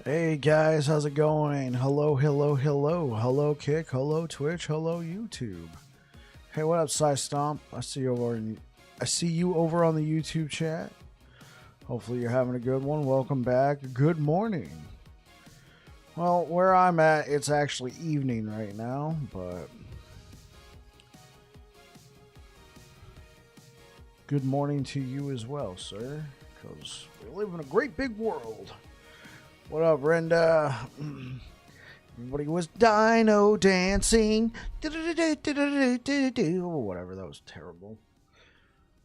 Hey guys, how's it going? Hello, hello, hello. Hello Kick, hello Twitch, hello YouTube. Hey, what up, Cy Stomp? I see you over on the YouTube chat. Hopefully you're having a good one. Welcome back. Good morning. Well, where I'm at, it's actually evening right now, but good morning to you as well, sir, because we live in a great big world. What up, Brenda? Everybody was dino dancing. Whatever, that was terrible.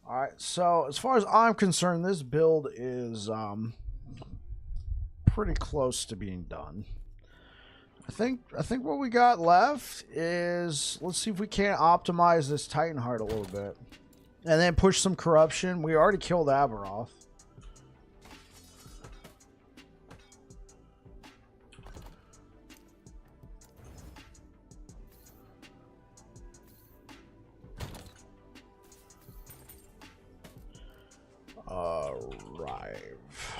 Alright, so as far as I'm concerned, this build is pretty close to being done. I think what we got left is, let's see if we can't optimize this Titan Heart a little bit. And then push some corruption. We already killed Aberoth. Rive.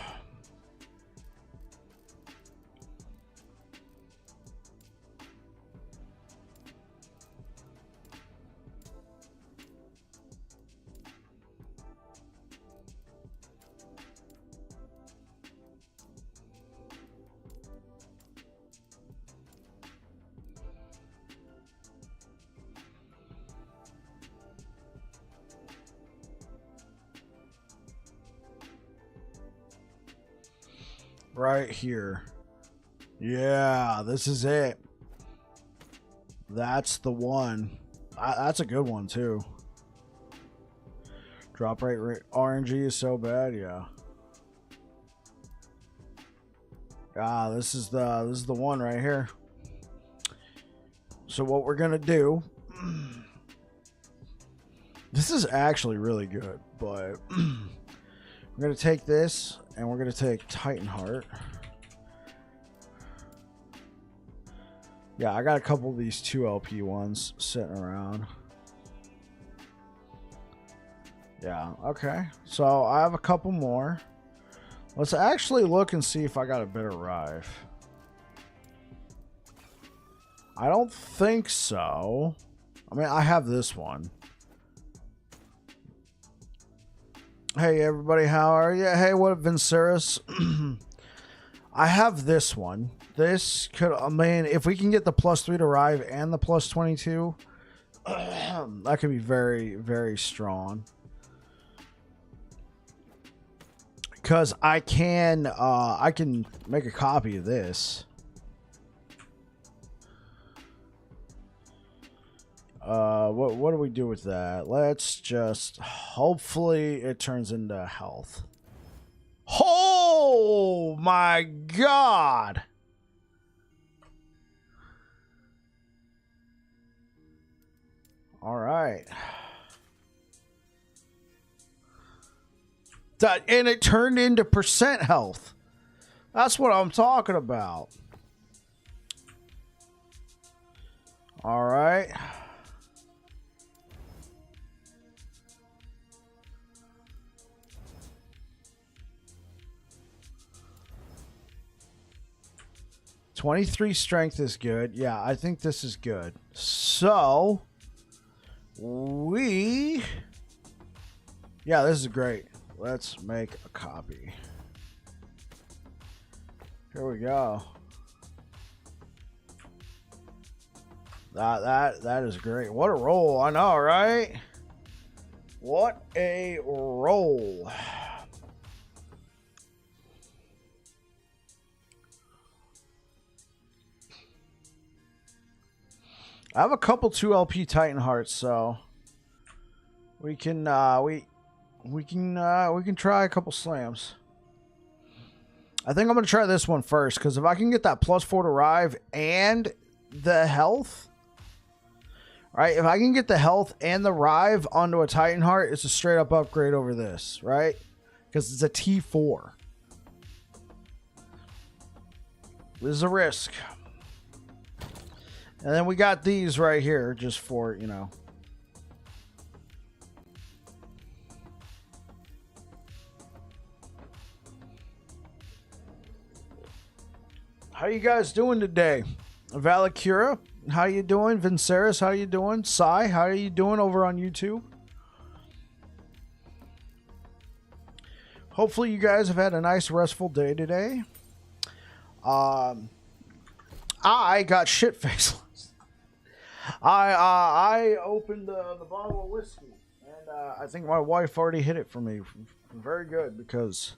Right here. Yeah, this is it. That's the one. That's a good one too. Drop rate RNG is so bad, yeah. Ah, this is the one right here. So what we're gonna do, this is actually really good, but we're gonna take this and we're gonna take Titan Heart. Yeah, I got a couple of these 2LP ones sitting around. Yeah, okay. So I have a couple more. Let's actually look and see if I got a better Rive. I don't think so. I mean, I have this one. Hey, everybody, how are you? Hey, what up, Vinceris? I have this one. This could, I mean, if we can get the +3 to Rive and the +22, that could be very, very strong. Because I can make a copy of this. What do we do with that? Let's just, hopefully it turns into health. Oh my god! All right. And it turned into percent health. That's what I'm talking about. All right. '23 strength is good. Yeah, I think this is good. So yeah, this is great. Let's make a copy. Here we go. That is great. What a roll. I know, right? What a roll. I have a couple 2LP Titan Hearts, so we can we can try a couple slams. I think I'm gonna try this one first, because if I can get that +4 to Rive and the health, right? If I can get the health and the Rive onto a Titan Heart, it's a straight up upgrade over this, right? Because it's a T4. This is a risk. And then we got these right here just for, you know. How you guys doing today? Valakura, how you doing? Vinceris, how you doing? Sai, how are you doing over on YouTube? Hopefully you guys have had a nice restful day today. I got shit-faced. I opened the bottle of whiskey, and I think my wife already hid it for me. Very good, because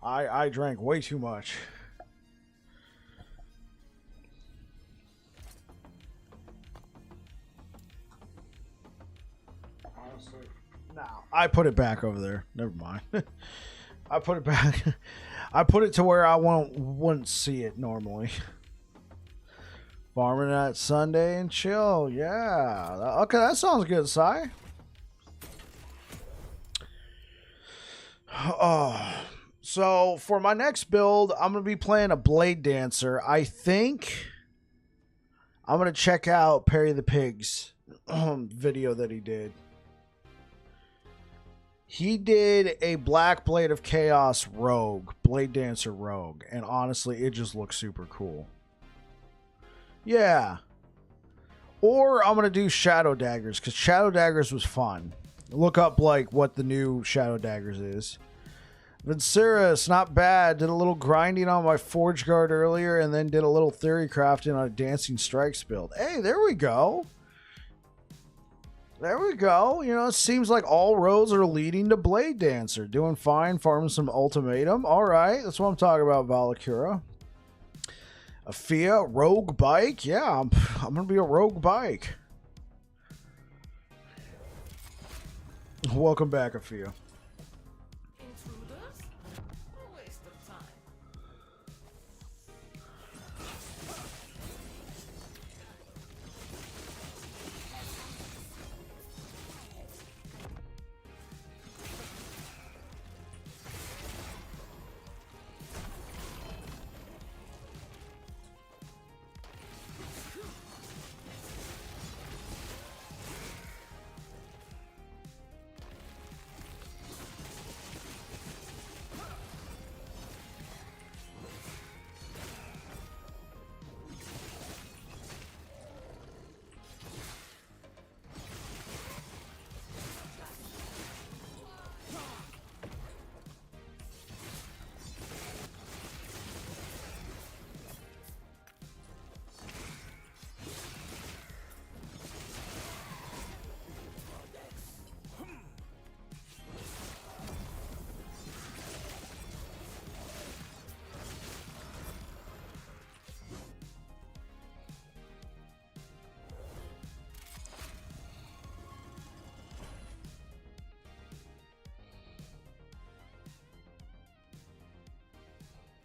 I drank way too much. Honestly, no, I put it back over there. Never mind. I put it back. I put it to where I wouldn't see it normally. Farming that Sunday and chill. Yeah. Okay, that sounds good, Si. Oh. So, for my next build, I'm going to be playing a Blade Dancer. I think I'm going to check out Perry the Pig's video that he did. He did a Black Blade of Chaos Rogue, Blade Dancer Rogue, and honestly, it just looks super cool. Yeah. Or I'm going to do Shadow Daggers, because Shadow Daggers was fun. Look up, like, what the new Shadow Daggers is. Vinceris, not bad. Did a little grinding on my Forge Guard earlier, and then did a little theory crafting on a Dancing Strikes build. Hey, there we go. There we go. You know, it seems like all roads are leading to Blade Dancer. Doing fine, farming some Ultimatum. All right, that's what I'm talking about, Valakura. Afia, Rogue Bike. Yeah, I'm going to be a Rogue Bike. Welcome back, Afia.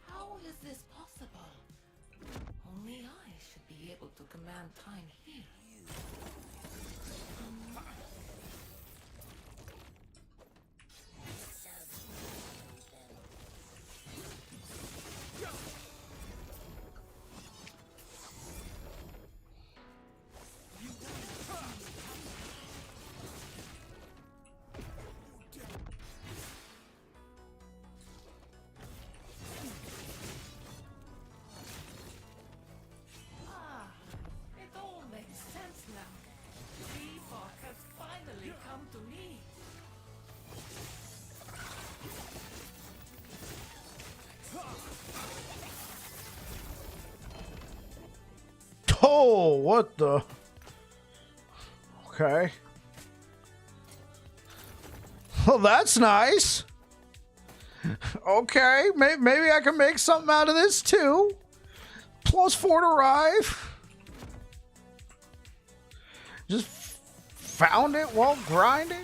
How is this possible? Only I should be able to command time here. Epoch has finally come to me. Oh, what the? Okay. Well, that's nice. Okay, maybe I can make something out of this too. +4 to Rive. Just found it while grinding.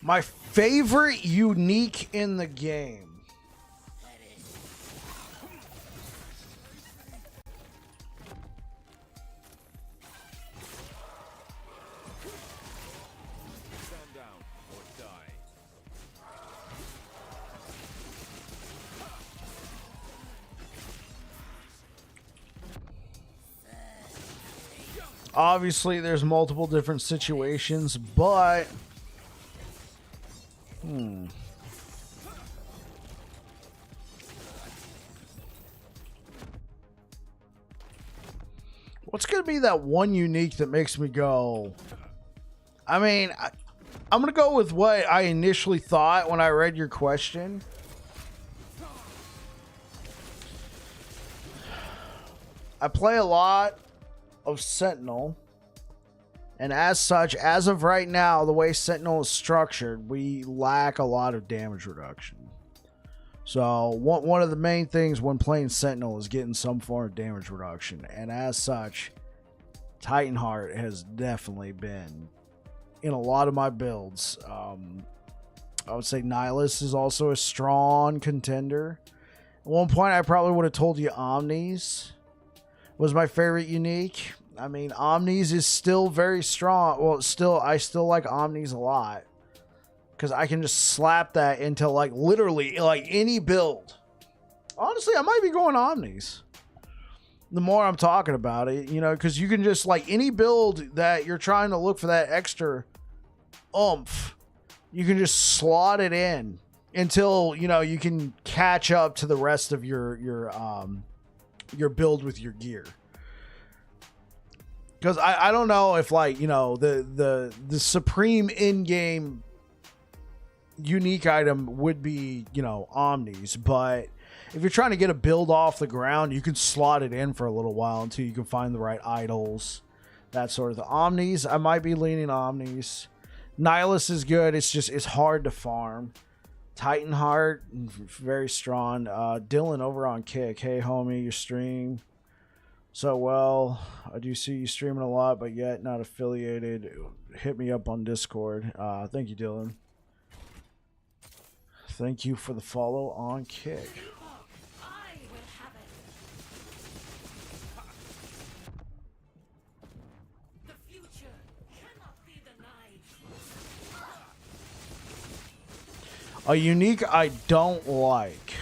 My favorite unique in the game. Obviously, there's multiple different situations, but what's going to be that one unique that makes me go? I mean, I'm going to go with what I initially thought when I read your question. I play a lot of Sentinel, and as such, as of right now, the way Sentinel is structured, we lack a lot of damage reduction. So one of the main things when playing Sentinel is getting some form of damage reduction, and as such, Titanheart has definitely been in a lot of my builds. I would say Nihilus is also a strong contender. At one point, I probably would have told you Omnis was my favorite unique. I mean, Omnis is still very strong. Well, I still like Omnis a lot because I can just slap that into like literally like any build. Honestly, I might be going Omnis the more I'm talking about it, you know, because you can just like any build that you're trying to look for that extra oomph, you can just slot it in until, you know, you can catch up to the rest of your build with your gear. Because I don't know if, like, you know, the supreme in-game unique item would be, you know, Omnis, but if you're trying to get a build off the ground, you can slot it in for a little while until you can find the right idols, that sort of thing. Omnis, I might be leaning Omnis. Nihilus is good. It's hard to farm. Titanheart, very strong. Dylan over on Kick. Hey, homie, your stream so well. I do see you streaming a lot, but yet not affiliated. Hit me up on Discord. Thank you, Dylan. Thank you for the follow on Kick. A unique I don't like.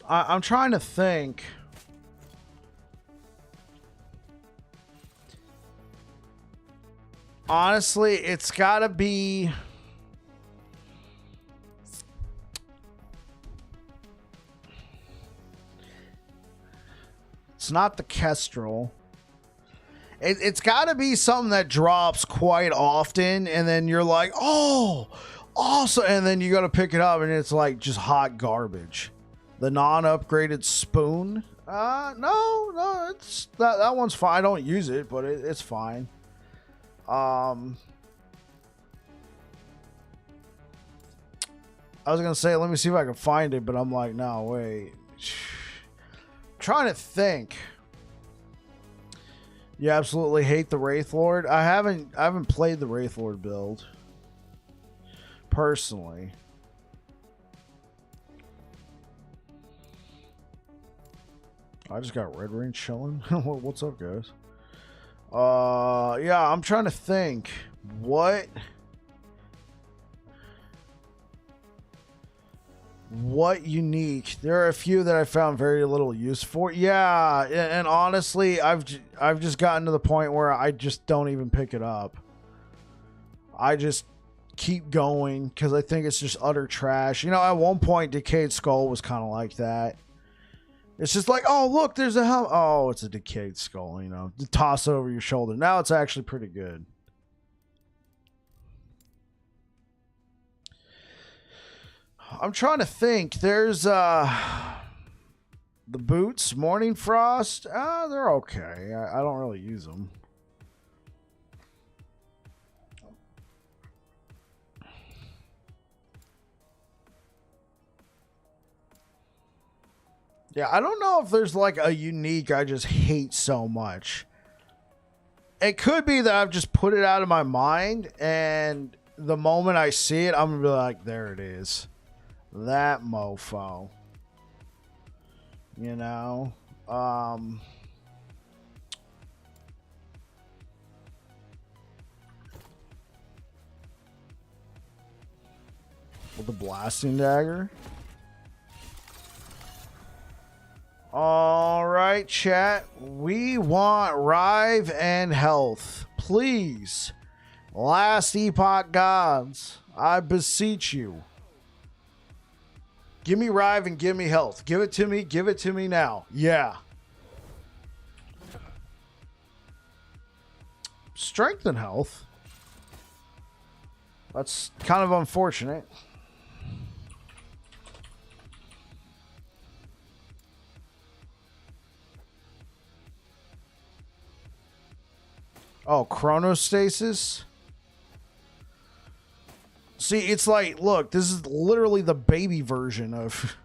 I'm trying to think. Honestly, it's gotta be. It's not the Kestrel. It's gotta be something that drops quite often, and then you're like, oh, awesome, and then you gotta pick it up, and it's like just hot garbage. The non-upgraded spoon? No, it's that one's fine. I don't use it, but it's fine. I was gonna say, let me see if I can find it, but I'm like, no, wait. Trying to think. You absolutely hate the Wraith Lord? I haven't played the Wraith Lord build personally. I just got Red Ring chilling. What's up, guys? Yeah, I'm trying to think. What unique? There are a few that I found very little use for. Yeah, and honestly, I've just gotten to the point where I just don't even pick it up. I just keep going because I think it's just utter trash. You know, at one point, Decayed Skull was kind of like that. It's just like, oh, look, there's a helmet. Oh, it's a Decayed Skull, you know. Toss it over your shoulder. Now it's actually pretty good. I'm trying to think. There's the boots, Morning Frost. They're okay. I don't really use them. Yeah, I don't know if there's like a unique I just hate so much. It could be that I've just put it out of my mind, and the moment I see it, I'm gonna be like, there it is. That mofo. You know? With the blasting dagger. All right, chat. We want Rive and health. Please. Last Epoch gods, I beseech you. Give me Rive and give me health. Give it to me. Give it to me now. Yeah. Strength and health. That's kind of unfortunate. Oh, chronostasis? See, it's like, look, this is literally the baby version of...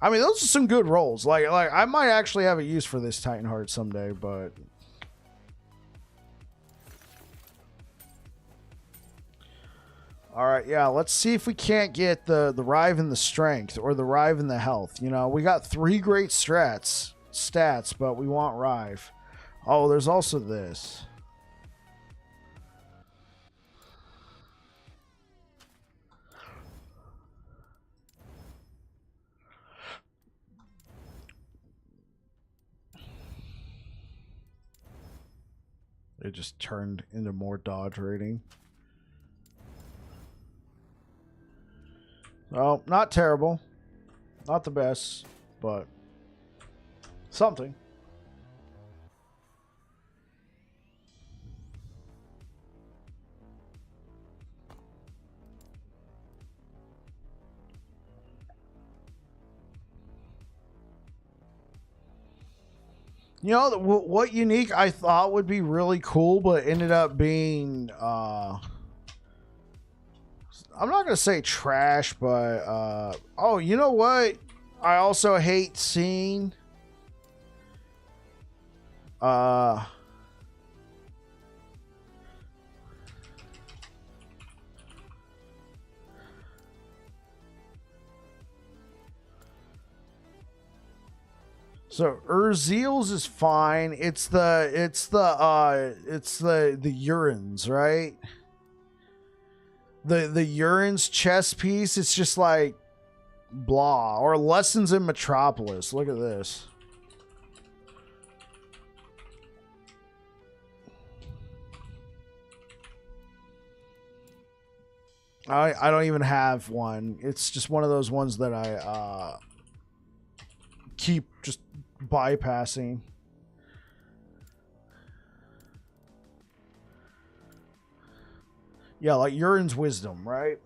I mean, those are some good rolls. Like I might actually have a use for this Titan Heart someday, but... Alright, yeah, let's see if we can't get the Rive and the Strength, or the Rive and the Health. You know, we got 3 great stats, but we want Rive. Oh, there's also this. It just turned into more dodge rating. Oh, not terrible. Not the best, but something. You know, what unique I thought would be really cool, but ended up being, I'm not going to say trash, but, oh, you know what? I also hate seeing, so Urzeal's is fine. It's the Urins, right? The Urins chess piece, it's just like blah. Or Lessons in Metropolis. Look at this. I don't even have one. It's just one of those ones that I keep just bypassing. Yeah, like Urin's Wisdom, right?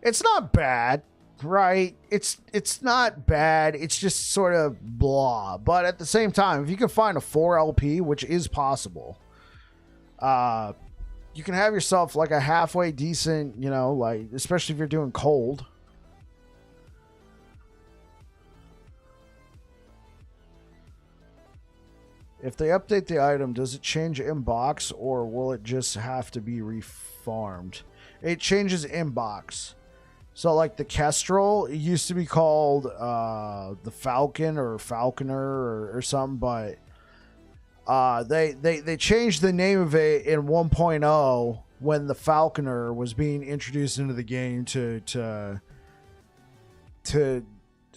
It's not bad, right? It's not bad. It's just sort of blah. But at the same time, if you can find a 4 LP, which is possible, you can have yourself like a halfway decent, you know, like, especially if you're doing cold. If they update the item, does it change inbox, or will it just have to be refarmed? It changes inbox. So like the Kestrel, it used to be called the Falcon or Falconer or something, but they changed the name of it in 1.0 when the Falconer was being introduced into the game to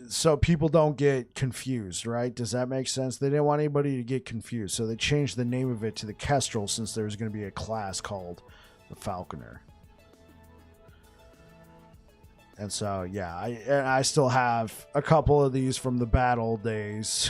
so people don't get confused, right? Does that make sense? They didn't want anybody to get confused, so they changed the name of it to the Kestrel since there's going to be a class called the Falconer. And so, yeah, I still have a couple of these from the battle days.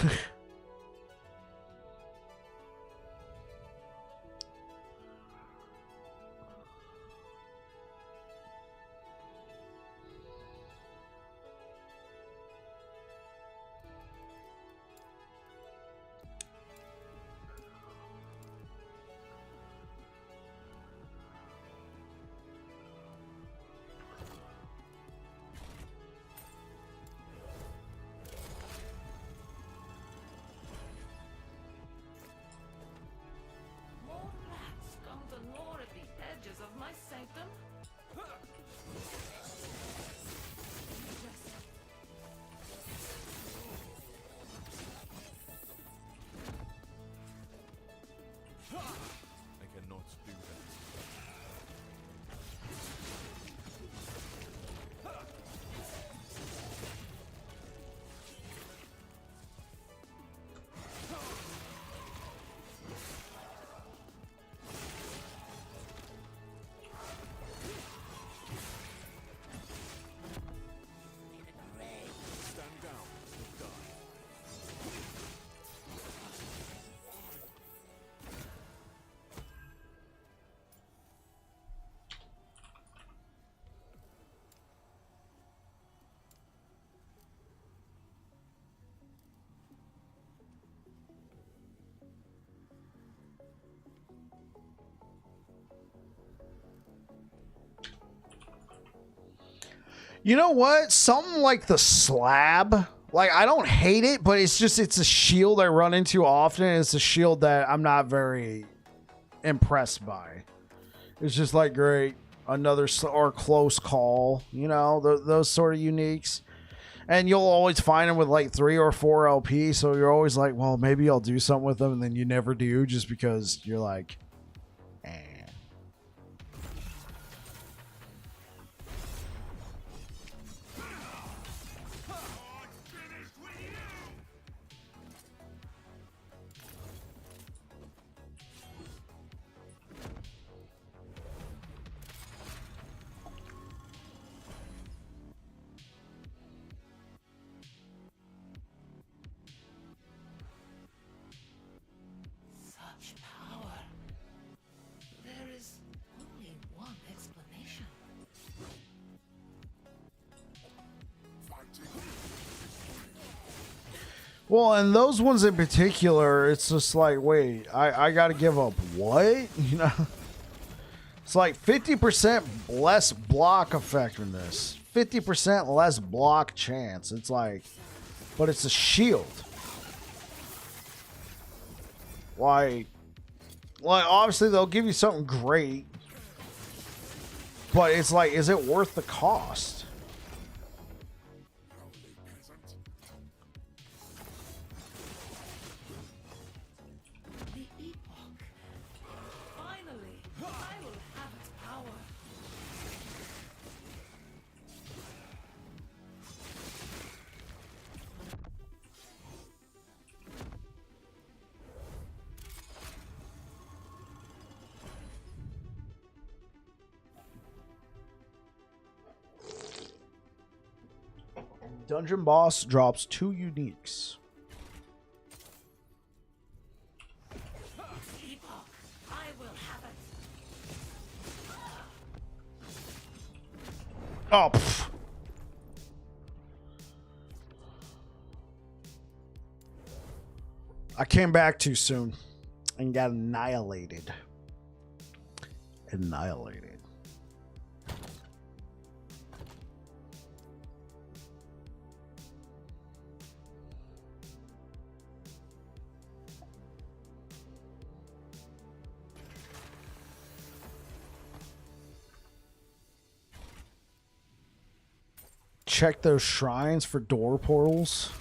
More rats come to gnaw at the edges of my sanctum. I cannot do that. Stand down or die. You know what? Something like the slab. Like, I don't hate it, but it's a shield I run into often. It's a shield that I'm not very impressed by. It's just like, great, another or close call. You know, those sort of uniques. And you'll always find them with like 3 or 4 LP. So you're always like, well, maybe I'll do something with them. And then you never do just because you're like, eh. Such power. There is only one explanation. Well, and those ones in particular, it's just like, wait, I got to give up what? You know? It's like 50% less block effectiveness, 50% less block chance. It's like, but it's a shield. Like obviously they'll give you something great, but it's like, is it worth the cost? The Epoch. Finally, I will have its power. Dungeon boss drops 2 uniques. Epoch, I will have it. Oh, pff. I came back too soon and got annihilated. Annihilated. Check those shrines for door portals.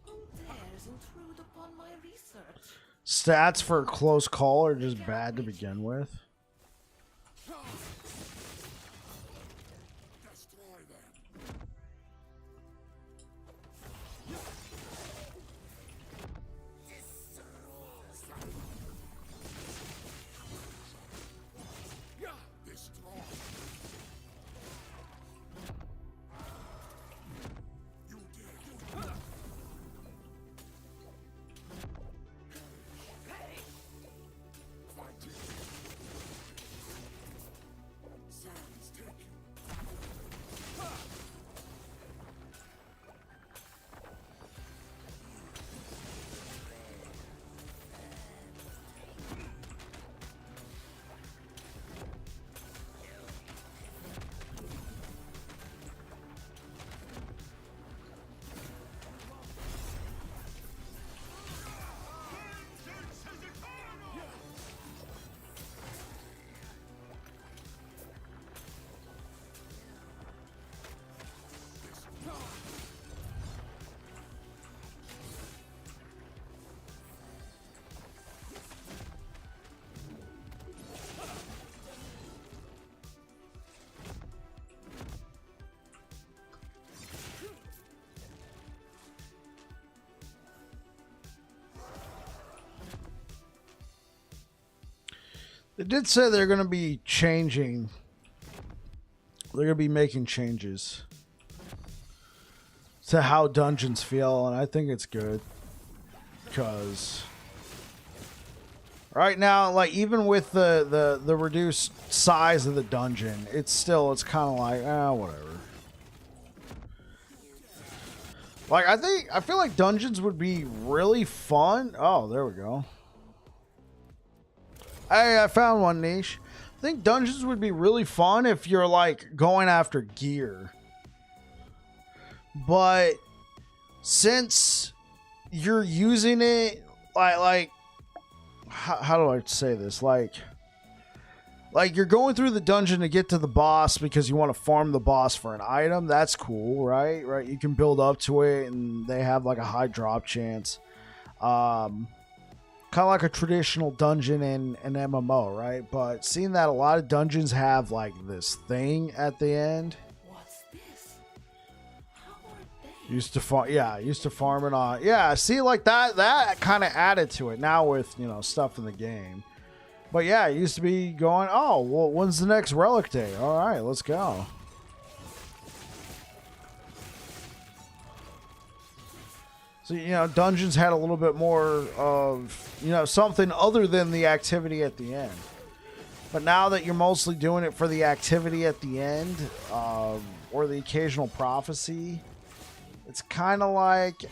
Who dares intrude upon my research? Stats for a close call are just bad to begin with. Destroy them. They did say they're going to be changing. They're going to be making changes to how dungeons feel, and I think it's good. Because right now, like, even with the reduced size of the dungeon, it's kind of like, whatever. Like, I feel like dungeons would be really fun. Oh, there we go. Hey, I found one niche. I think dungeons would be really fun if you're, like, going after gear. But since you're using it, like how do I say this? Like you're going through the dungeon to get to the boss because you want to farm the boss for an item. That's cool, right? Right? You can build up to it, and they have like a high drop chance. Kind of like a traditional dungeon in an MMO, right? But seeing that a lot of dungeons have like this thing at the end. What's this? How are they? Used to farm it on. Yeah, see, like that kind of added to it now with, stuff in the game. But yeah, it used to be going, oh, well, when's the next relic day? All right, let's go. So, dungeons had a little bit more of, something other than the activity at the end. But now that you're mostly doing it for the activity at the end, or the occasional prophecy, it's kind of like,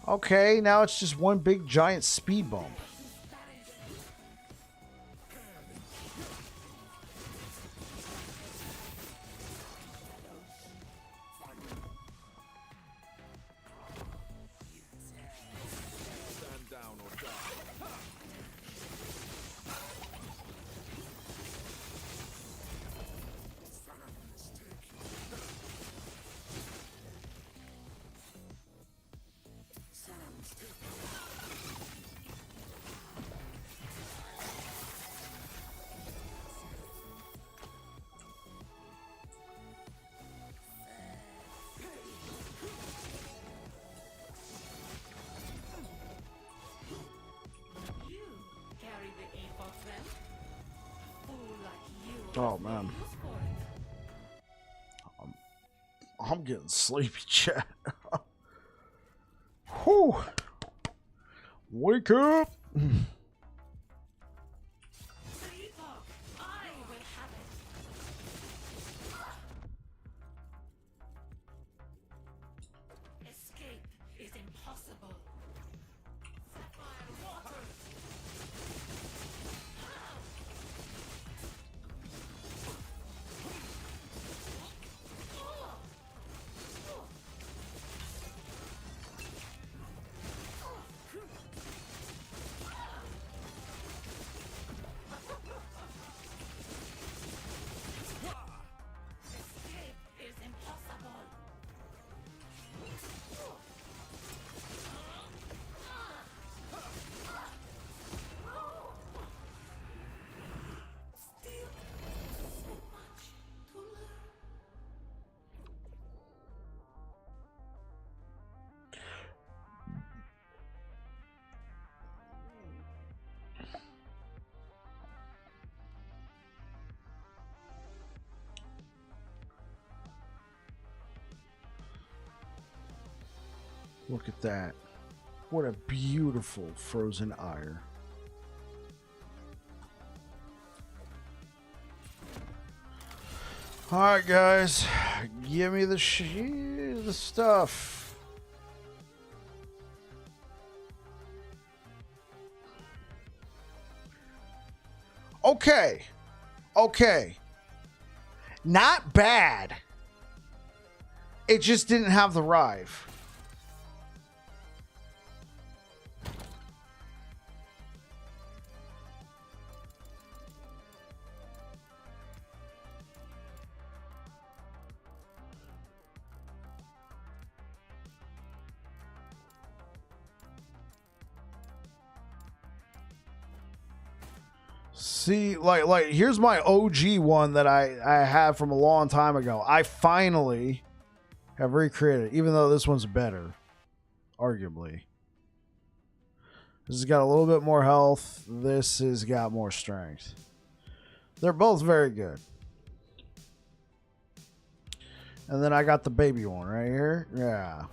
okay, now it's just one big giant speed bump. Stand down or die. You carry the Epoch then? A fool like you Oh, has no man. use for it. I'm getting sleepy, chat. Whew. Wake up. The Epoch! I will have it! Escape is impossible. Sapphire water! Escape is impossible. Still so much to learn. Look at that. What a beautiful frozen ire. Alright, guys. Give me the stuff. Okay. Okay. Not bad. It just didn't have the Rive. See, like here's my OG one that I had from a long time ago. I finally have recreated it, even though this one's better, arguably. This has got a little bit more health. This has got more strength. They're both very good. And then I got the baby one right here. Yeah.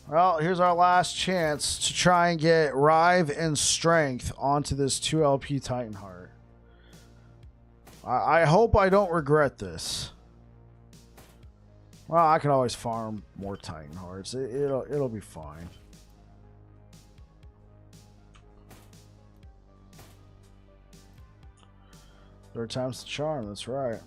Well, here's our last chance to try and get Rive and Strength onto this 2LP Titan Heart. I hope I don't regret this. Well, I can always farm more Titan Hearts. It'll be fine. Third time's the charm, that's right.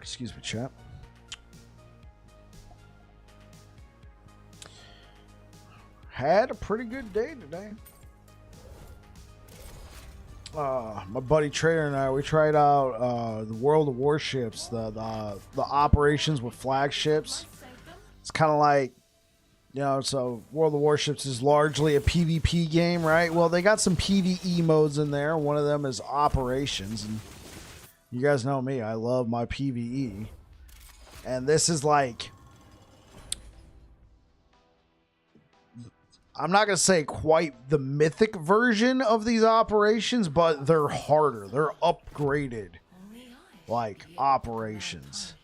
Excuse me, chat. Had a pretty good day today. My buddy Trader and I, we tried out the World of Warships, the operations with flagships. It's kind of like, you know, so World of Warships is largely a PvP game, right? Well, they got some PvE modes in there. One of them is operations, and you guys know me, I love my PvE. And this is like, I'm not going to say quite the mythic version of these operations, but they're harder. They're upgraded, like, operations.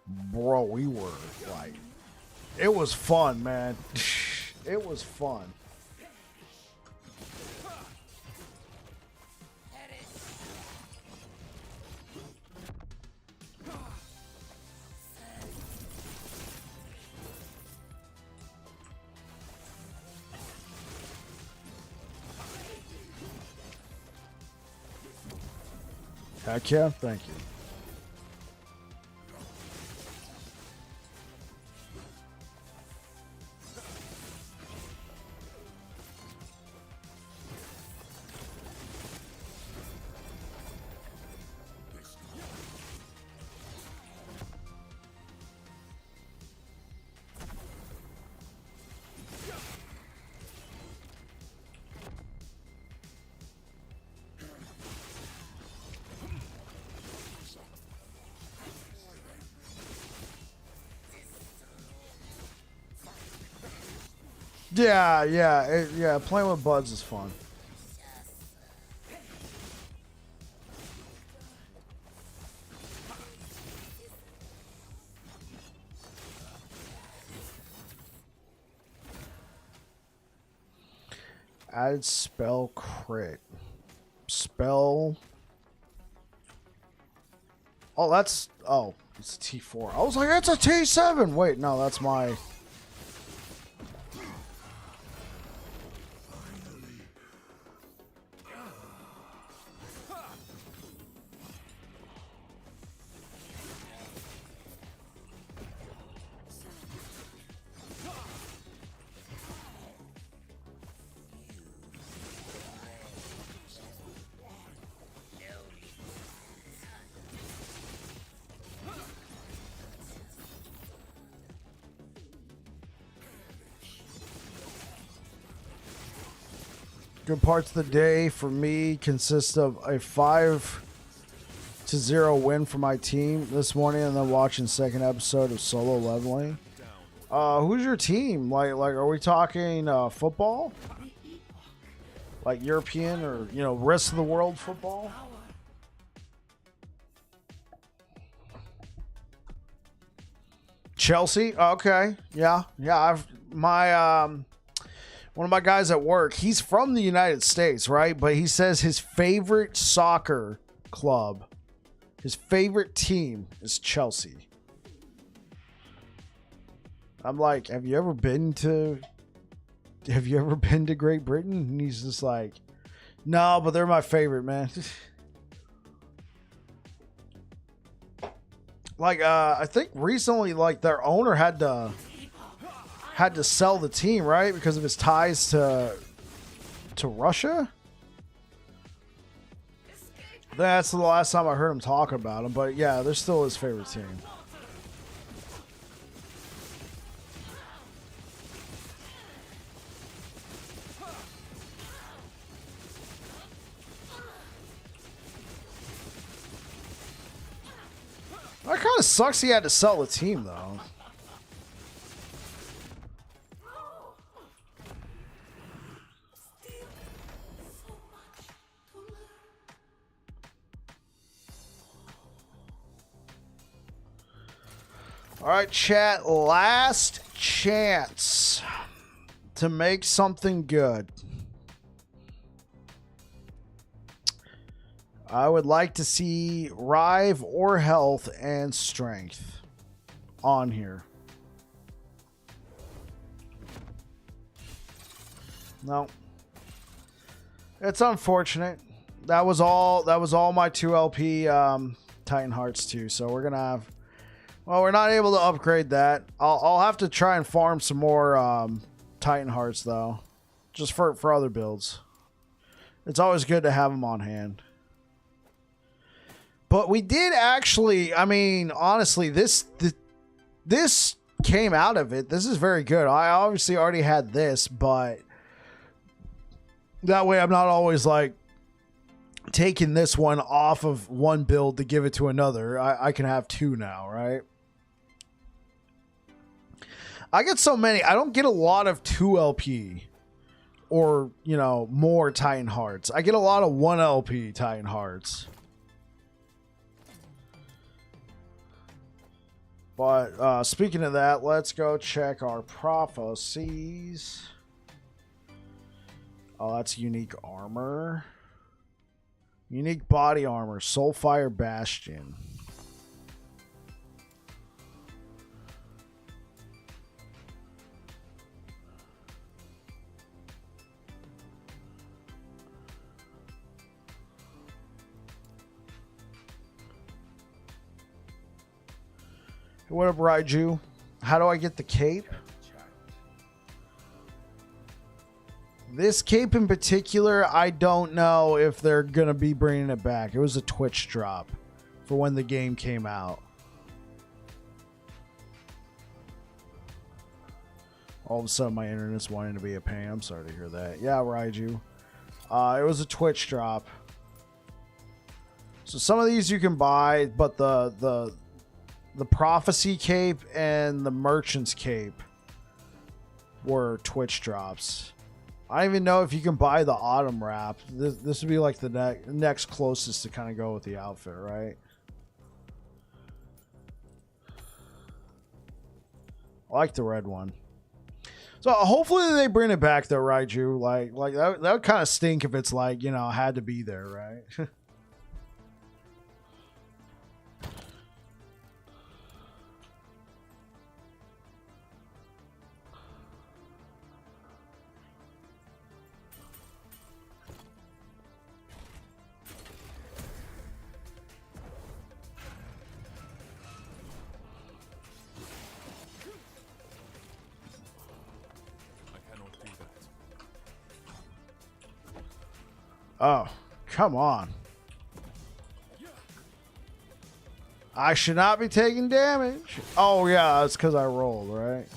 Bro, we were, like, it was fun, man. It was fun. Heck yeah, thank you. Yeah, playing with buds is fun. Added spell crit. Spell. Oh, that's, oh, it's T4. I was like, that's a T7. Wait, no, that's my... Good parts of the day for me consist of a 5-0 win for my team this morning, and then watching second episode of Solo Leveling. Who's your team? Like, are we talking football? Like European or, you know, rest of the world football? Chelsea? Okay. Yeah. One of my guys at work, he's from the United States, right? But he says his favorite soccer club, his favorite team is Chelsea. I'm like, have you ever been to Great Britain? And he's just like, no, but they're my favorite, man. Like, I think recently, like, their owner had to sell the team, right? Because of his ties to Russia. That's the last time I heard him talk about him. But yeah, they're still his favorite team. kind of sucks he had to sell the team, though. All right, chat. Last chance to make something good. I would like to see Rive or health and strength on here. No. It's unfortunate. That was all my 2LP Titan Hearts too. So we're gonna have, well, we're not able to upgrade that. I'll have to try and farm some more Titan Hearts though, just for other builds. It's always good to have them on hand. But we did actually, I mean, honestly, this came out of it. This is very good. I obviously already had this, but that way I'm not always like taking this one off of one build to give it to another. I can have two now, right? I get so many. I don't get a lot of 2LP or, you know, more Titan Hearts. I get a lot of 1LP Titan Hearts. But speaking of that, let's go check our prophecies. Oh, that's unique armor. Unique body armor. Soulfire Bastion. What up, Raiju? How do I get the cape? This cape in particular, I don't know if they're going to be bringing it back. It was a Twitch drop for when the game came out. All of a sudden, my internet's wanting to be a pain. I'm sorry to hear that. Yeah, Raiju. It was a Twitch drop. So some of these you can buy, but the Prophecy cape and the Merchant's cape were Twitch drops. I don't even know if you can buy the Autumn wrap. This would be like the next closest to kind of go with the outfit, right? I like the red one. So hopefully they bring it back though, Raiju. Like that would kind of stink if it's like, you know, had to be there, right? Oh, come on. I should not be taking damage. Oh, yeah, it's because I rolled, right?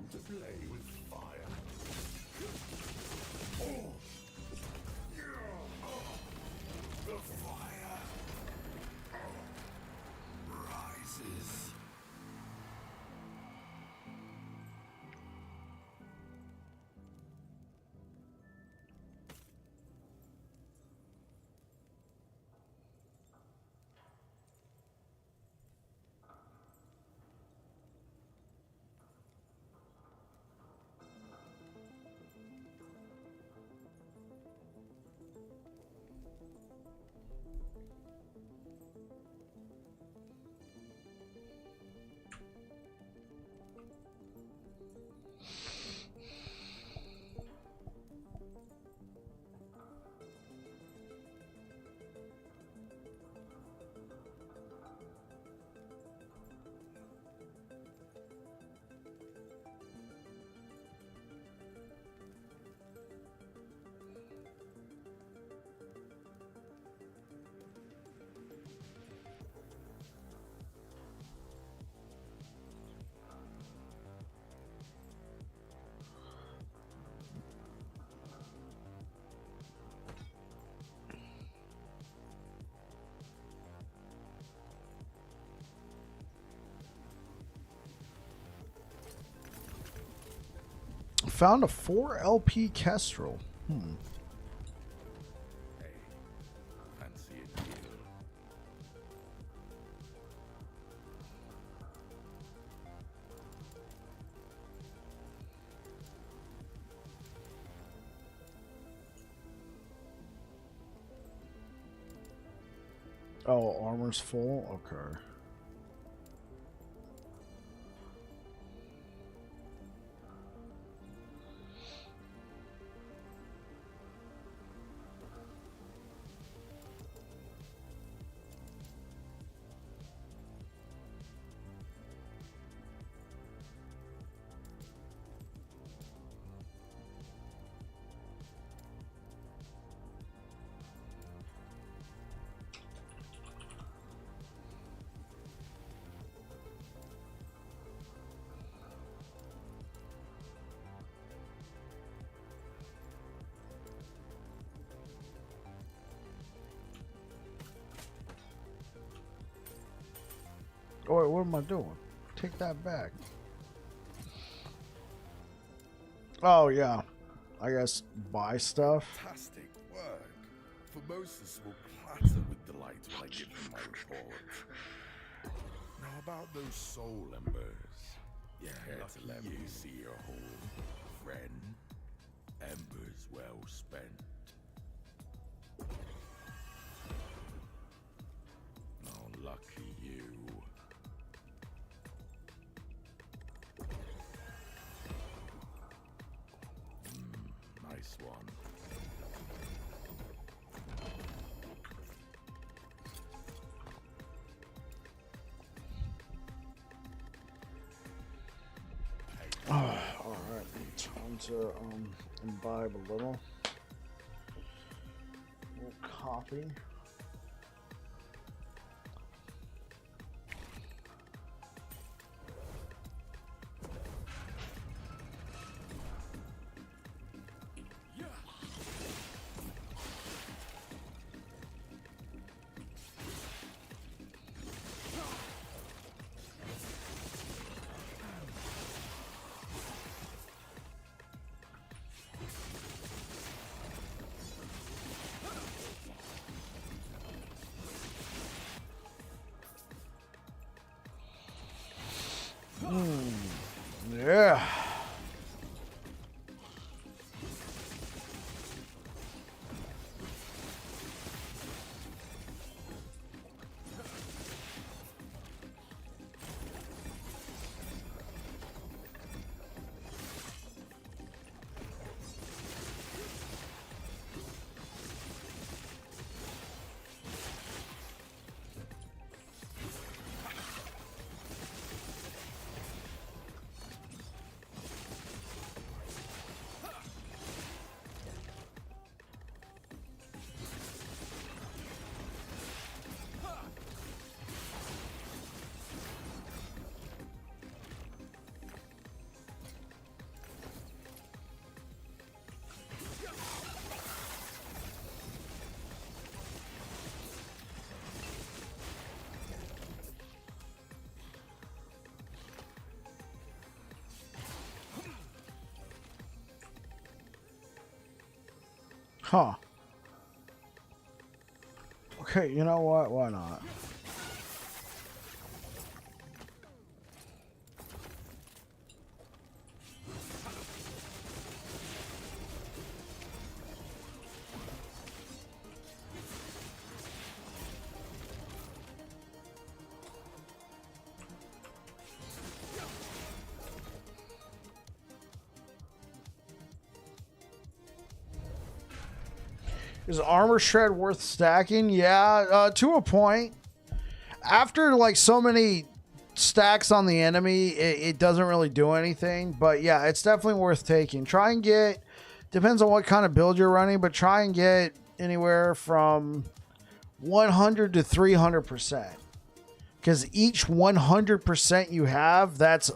want to play with fire? Oh. The fire rises. Found a 4 LP Kestrel. Hey, fancy a deal? Oh, armor's full? Okay. Oh, wait, what am I doing? Take that back. Oh, yeah. I guess buy stuff. Fantastic work. Formosus will clatter with delight when I give them my report. Now about those soul embers. You care to let me see your home, friend? Embers well spent. Oh, lucky you. Nice one. Alright, time to imbibe a little. We'll copy. Huh. Okay, you know what? Why not? Is armor shred worth stacking? Yeah, to a point. After like so many stacks on the enemy, it doesn't really do anything. But yeah, it's definitely worth taking. Try and get, depends on what kind of build you're running, but try and get anywhere from 100 to 300%. Because each 100% you have, that's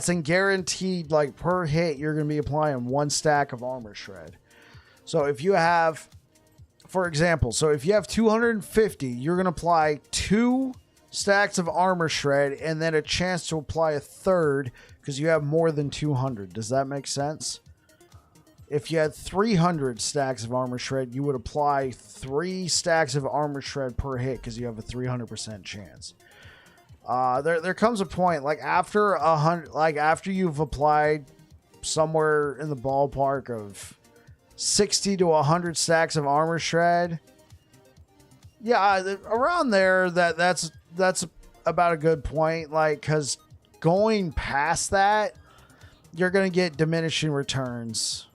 in guaranteed, like per hit, you're going to be applying 1 stack of armor shred. So if you have, for example, so if you have 250, you're going to apply 2 stacks of armor shred and then a chance to apply a third because you have more than 200. Does that make sense? If you had 300 stacks of armor shred, you would apply 3 stacks of armor shred per hit because you have a 300% chance. There comes a point like after 100, like after you've applied somewhere in the ballpark of 60 to 100 stacks of armor shred. Yeah, around there. That's about a good point. Like, because going past that, you're gonna get diminishing returns.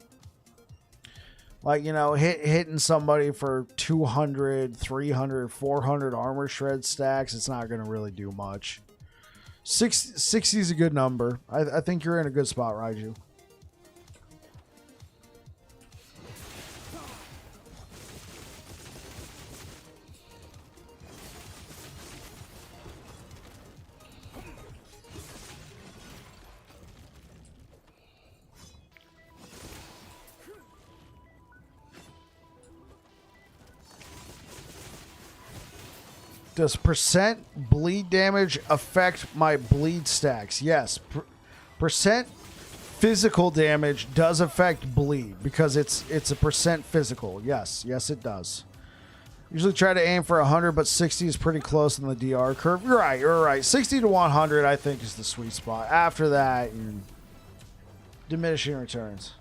Like, you know, hitting somebody for 200, 300, 400 armor shred stacks, it's not gonna really do much. 60 is a good number. I think you're in a good spot, Raiju. Does percent bleed damage affect my bleed stacks? Yes. Percent physical damage does affect bleed because it's a percent physical. Yes, it does. Usually try to aim for 100, but 60 is pretty close in the DR curve. You're right. 60 to 100, I think, is the sweet spot. After that, you're diminishing returns.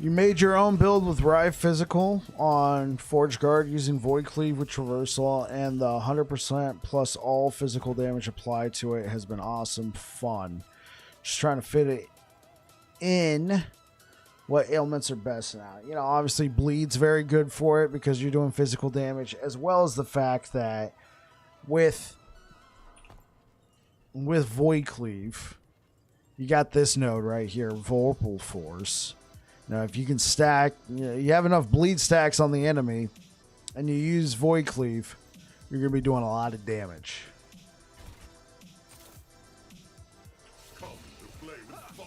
You made your own build with Rive Physical on Forge Guard using Void Cleave with Traversal, and the 100% plus all physical damage applied to it has been awesome fun. Just trying to fit it in what ailments are best now. You know, obviously Bleed's very good for it because you're doing physical damage, as well as the fact that with Void Cleave, you got this node right here, Vorpal Force. Now, if you can stack, you have enough bleed stacks on the enemy, and you use Void Cleave, you're going to be doing a lot of damage. Come to play with fire.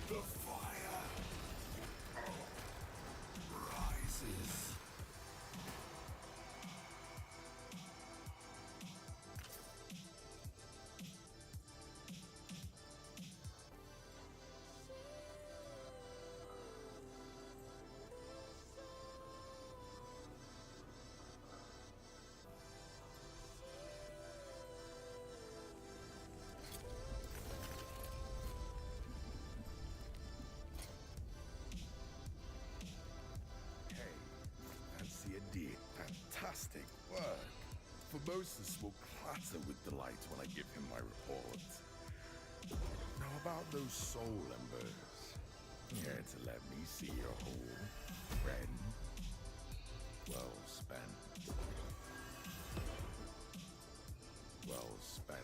The fire rises. fantastic work. Formosus will clatter with delight when I give him my report. Now about those soul embers. Care to let me see your hole, friend? Well spent. Well spent.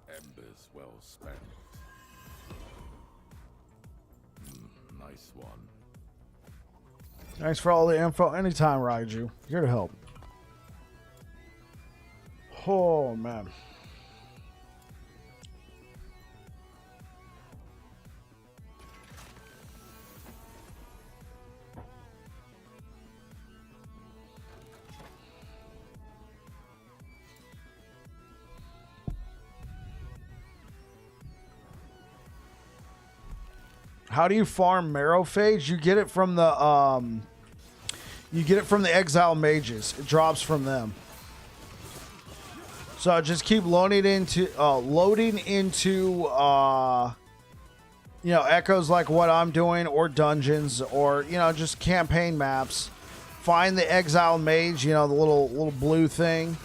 Embers well spent. Nice one. Thanks for all the info. Anytime, Raiju. Here to help. Oh, man. How do you farm Marrowphage? You get it from the exile mages. It drops from them. So just keep loading into echoes like what I'm doing, or dungeons, or just campaign maps. Find the exile mage, the little blue thing.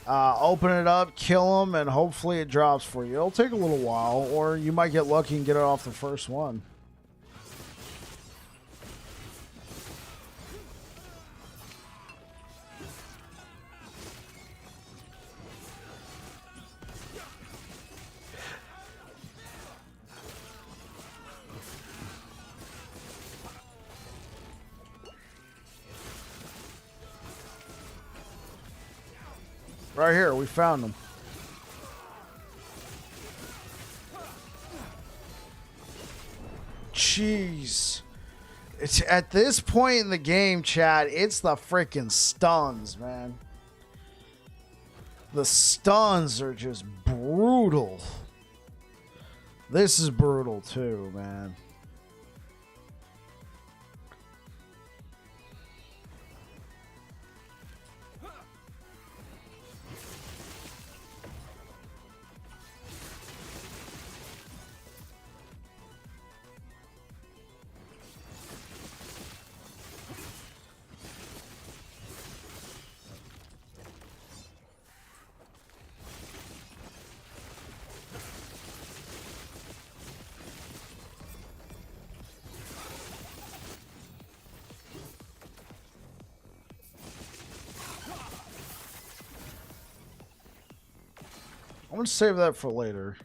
Open it up, kill them, and hopefully it drops for you. It'll take a little while, or you might get lucky and get it off the first one. Right here, we found them. Jeez. It's at this point in the game, chat, it's the freaking stuns, man. The stuns are just brutal. This is brutal too, man. I'm going to save that for later.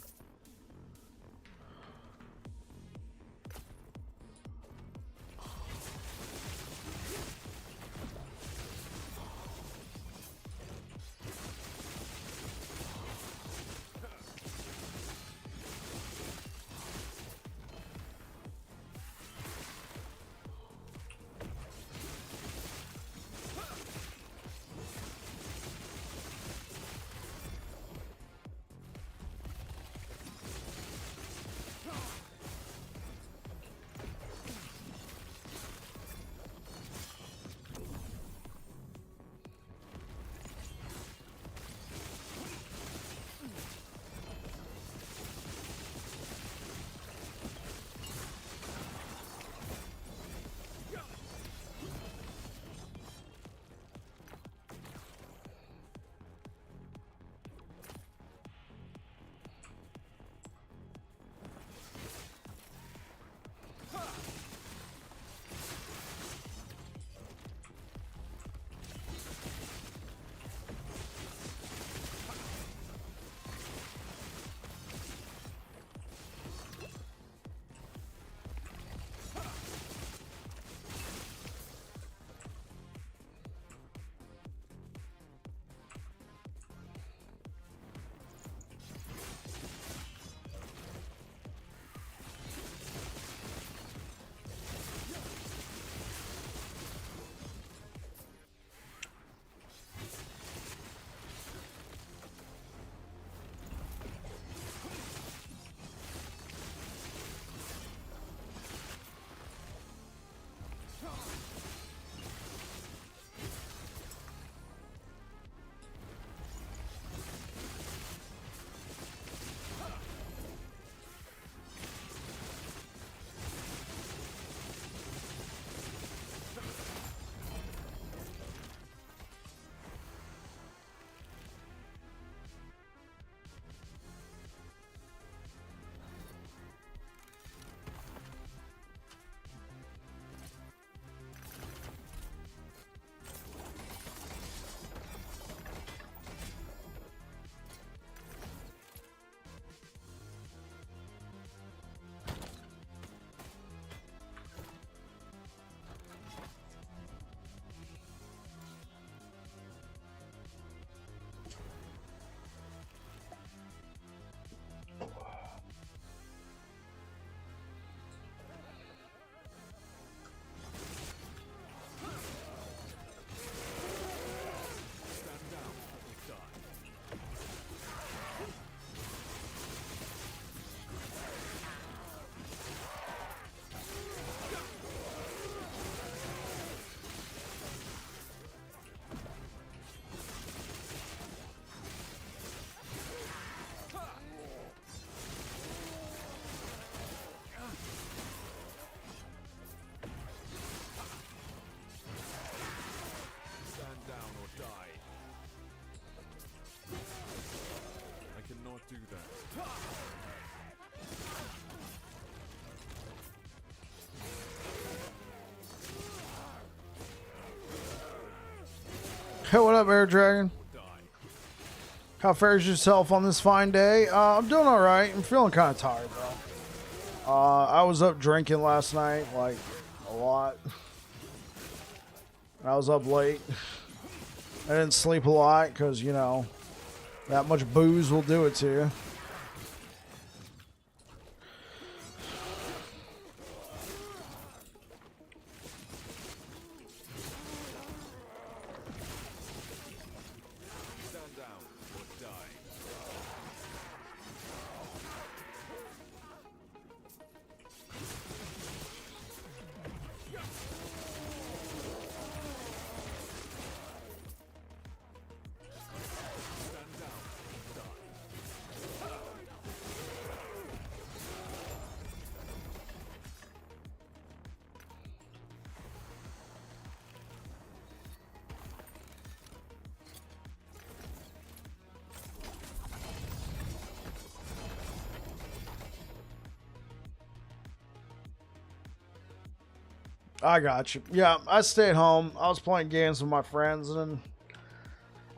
Hey, what up, Air Dragon? How fares yourself on this fine day? I'm doing all right. I'm feeling kind of tired, though. I was up drinking last night, like, a lot. I was up late. I didn't sleep a lot because, you know, that much booze will do it to you. Stand down or die. I got you. Yeah, I stayed home. I was playing games with my friends, and then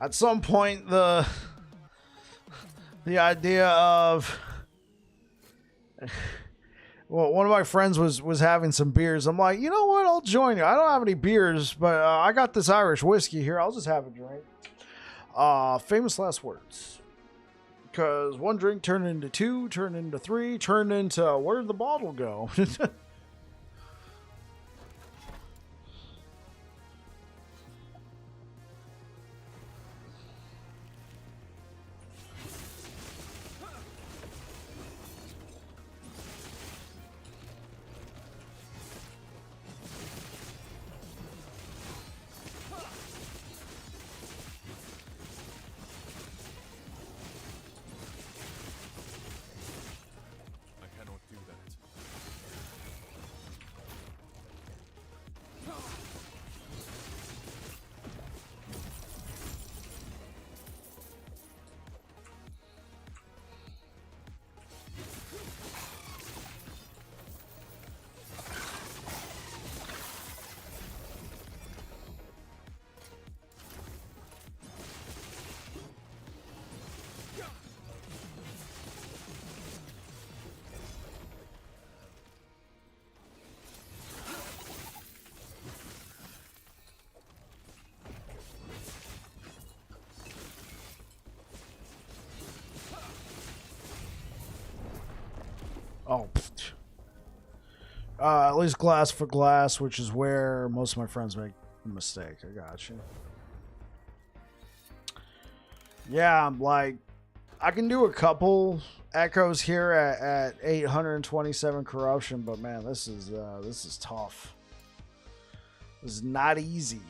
at some point, the idea of well, one of my friends was having some beers. I'm like, you know what? I'll join you. I don't have any beers, but I got this Irish whiskey here. I'll just have a drink. Famous last words. Because one drink turned into two, turned into three, turned into where'd the bottle go? I cannot do that. Oh, at least glass for glass, which is where most of my friends make a mistake. I got you. Yeah, I'm like, I can do a couple echoes here at 827 corruption, but man, this is tough. This is not easy.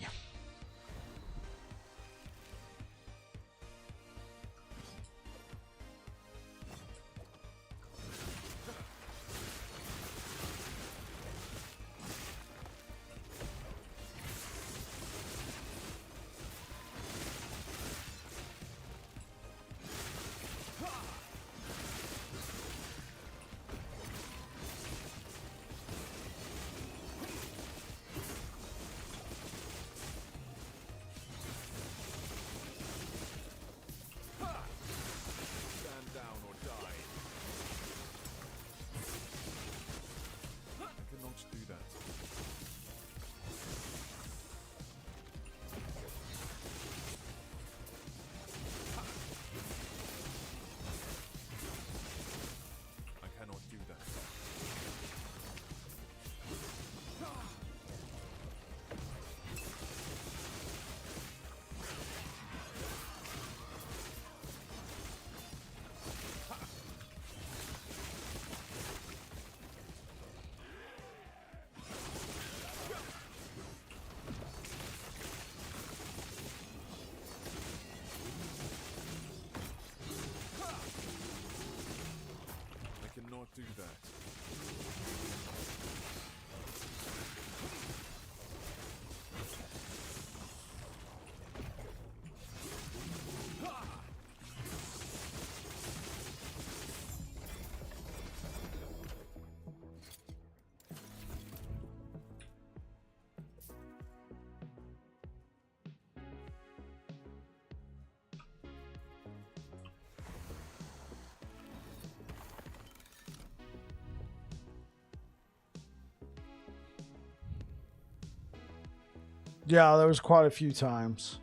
Yeah, there was quite a few times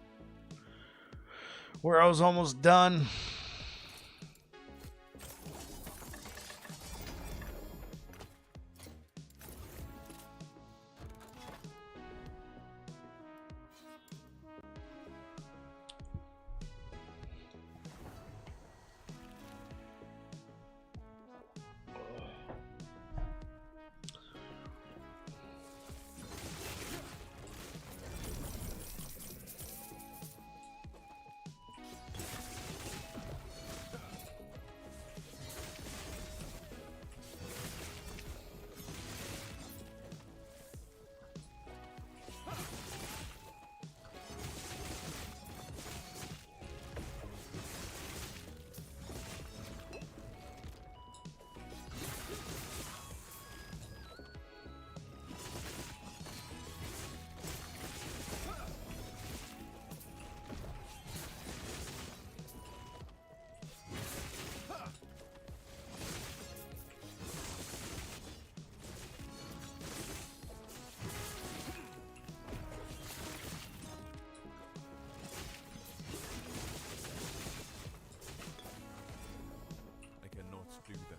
where I was almost done. I cannot do that.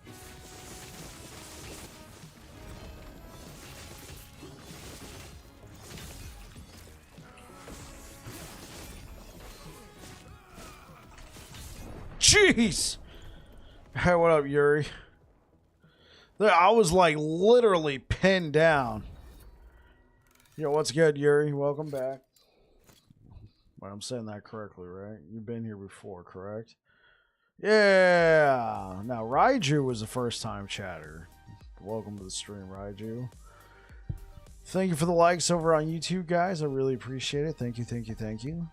Jeez! Hey, what up, Yuri? I was like literally pinned down. Yo, what's good, Yuri? Welcome back. Well, I'm saying that correctly, right? You've been here before, correct? Yeah! Now, Raiju was a first-time chatter. Welcome to the stream, Raiju. Thank you for the likes over on YouTube, guys. I really appreciate it. Thank you, thank you, thank you.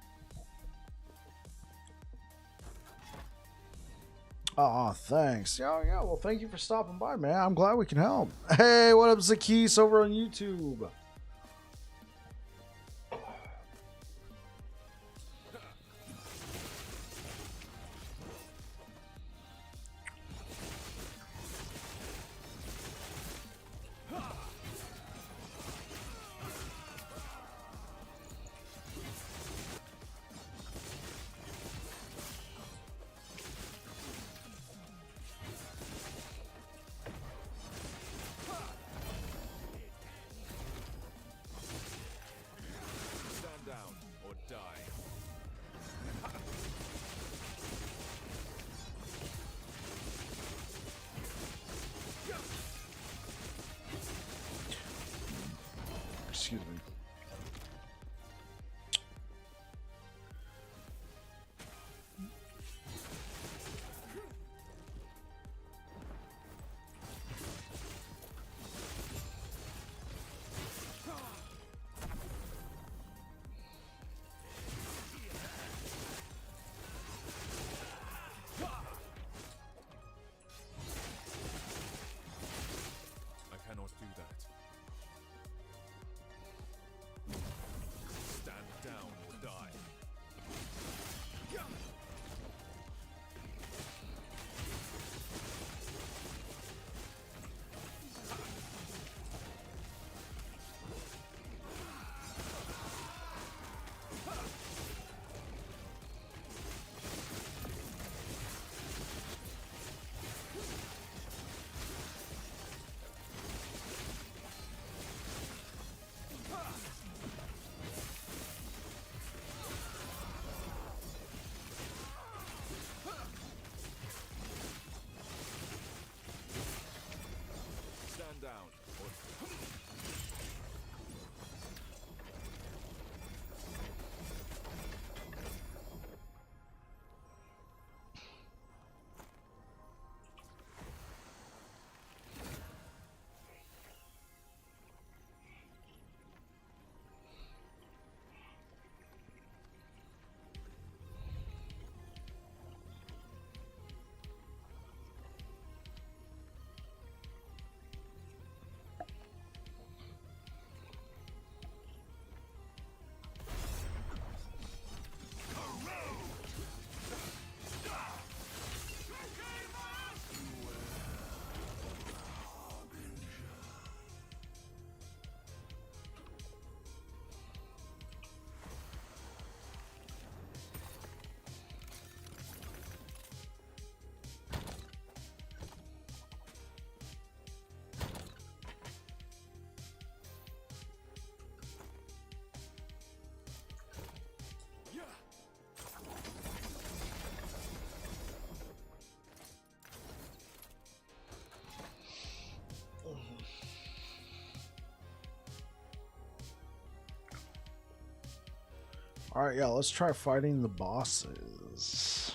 Oh, thanks. Yeah, well, thank you for stopping by, man. I'm glad we can help. Hey, what up, Zakis over on YouTube? Stand down or die. Excuse me. I cannot do that. Alright, yeah, let's try fighting the bosses.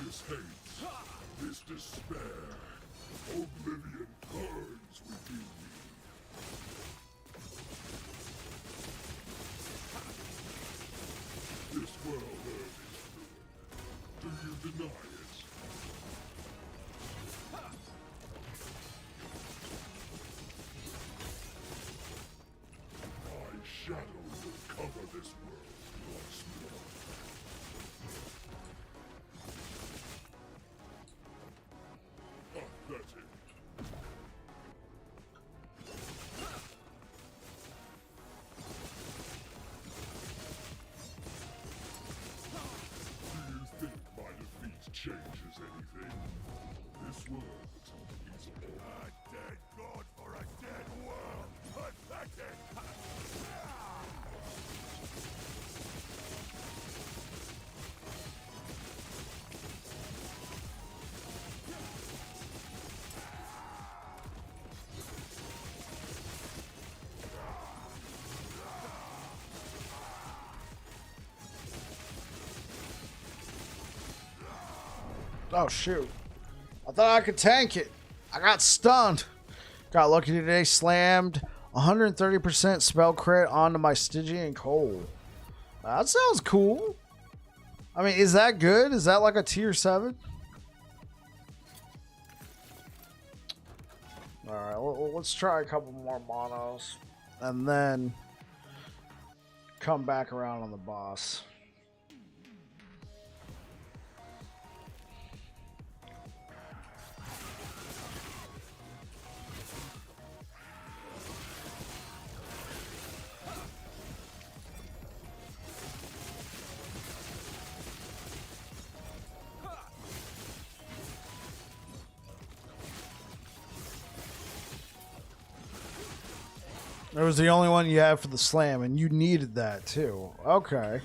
This hate, this despair, oblivion burns within me. This world earth is ruined. Do you deny it? My shadow will cover this world once more. Pathetic. Do you think my defeat changes anything? This world is a dead god for a dead world. Pathetic. Oh, shoot. I thought I could tank it. I got stunned. Got lucky today. Slammed 130% spell crit onto my Stygian Coal. That sounds cool. I mean, is that good? Is that like a tier 7? Alright, let's try a couple more monos. And then come back around on the boss. It was the only one you had for the slam, and you needed that too. Okay.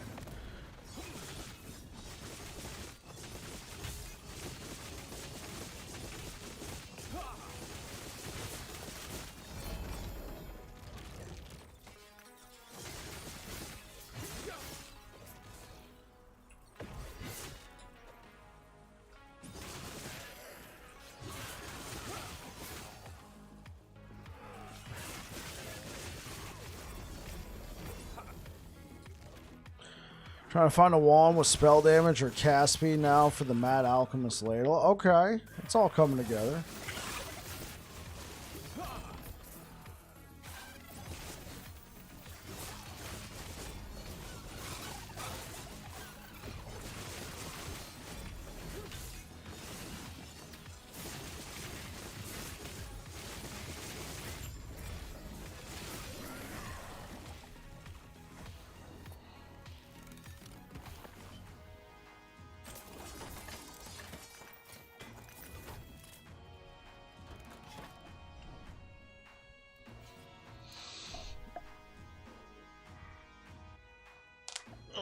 Trying to find a wand with spell damage or cast speed now for the Mad Alchemist Ladle. Okay, it's all coming together.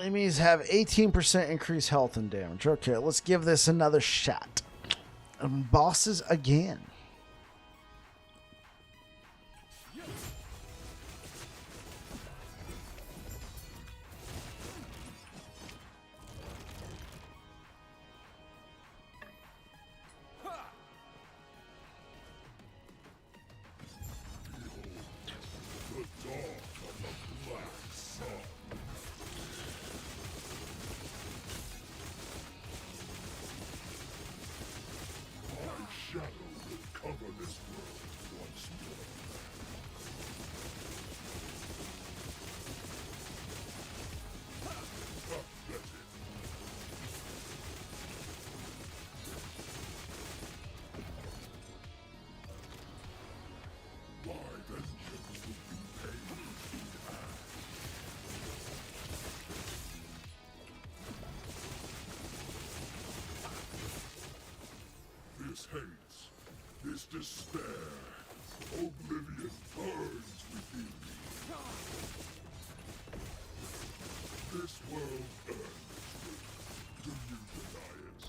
Enemies have 18% increased health and damage. Okay, let's give this another shot. Bosses again. this despair. Oblivion burns within me. This world ends. Do you deny it?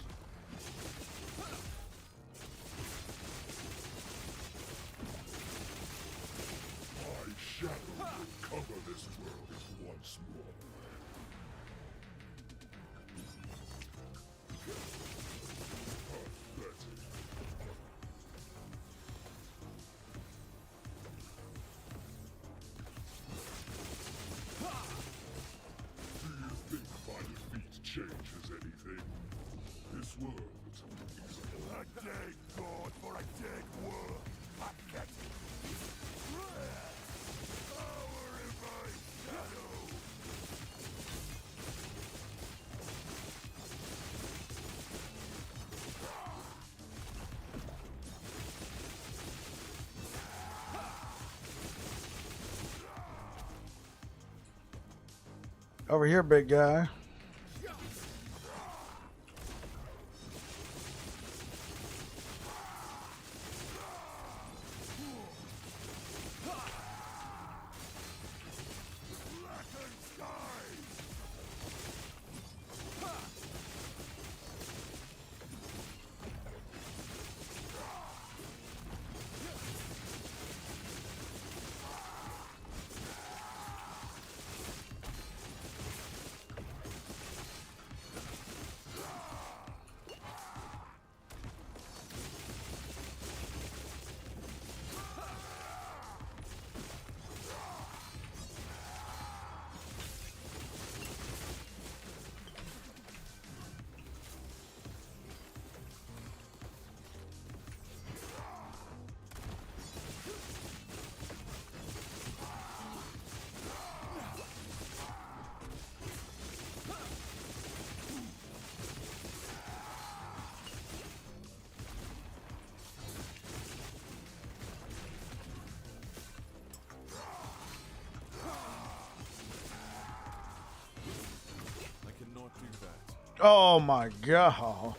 My shadow will cover this world once more. Changes anything. This world is a dead god for a dead world. I get it. Power in my shadow. Over here, big guy. Oh my god.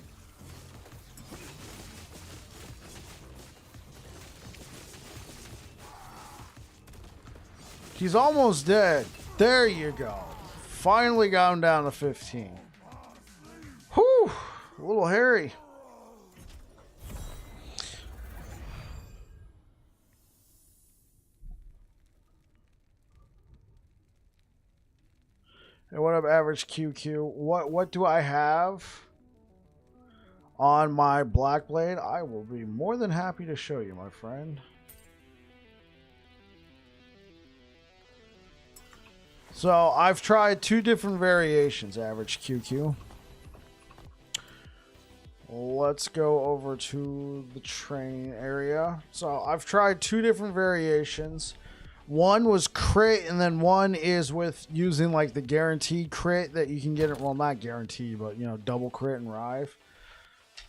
He's almost dead. There you go. Finally got him down to 15. Whew. A little hairy. Hey, what up, average QQ? What do I have on my Black Blade? I will be more than happy to show you, my friend. So I've tried two different variations, average QQ. Let's go over to the train area. So I've tried two different variations. One was crit, and then one is with using like the guaranteed crit that you can get it. Well, not guaranteed, but you know, double crit and Rive.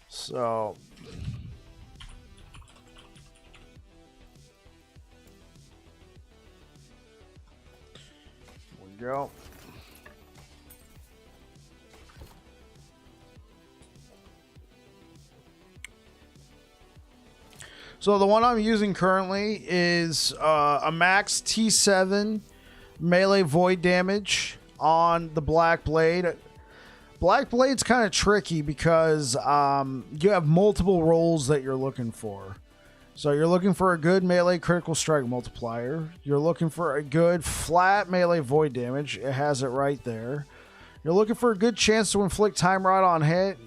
So here we go. So the one I'm using currently is a max T7 melee void damage on the Black Blade. Black Blade's kind of tricky because you have multiple rolls that you're looking for. So you're looking for a good melee critical strike multiplier. You're looking for a good flat melee void damage. It has it right there. You're looking for a good chance to inflict time rot on hit.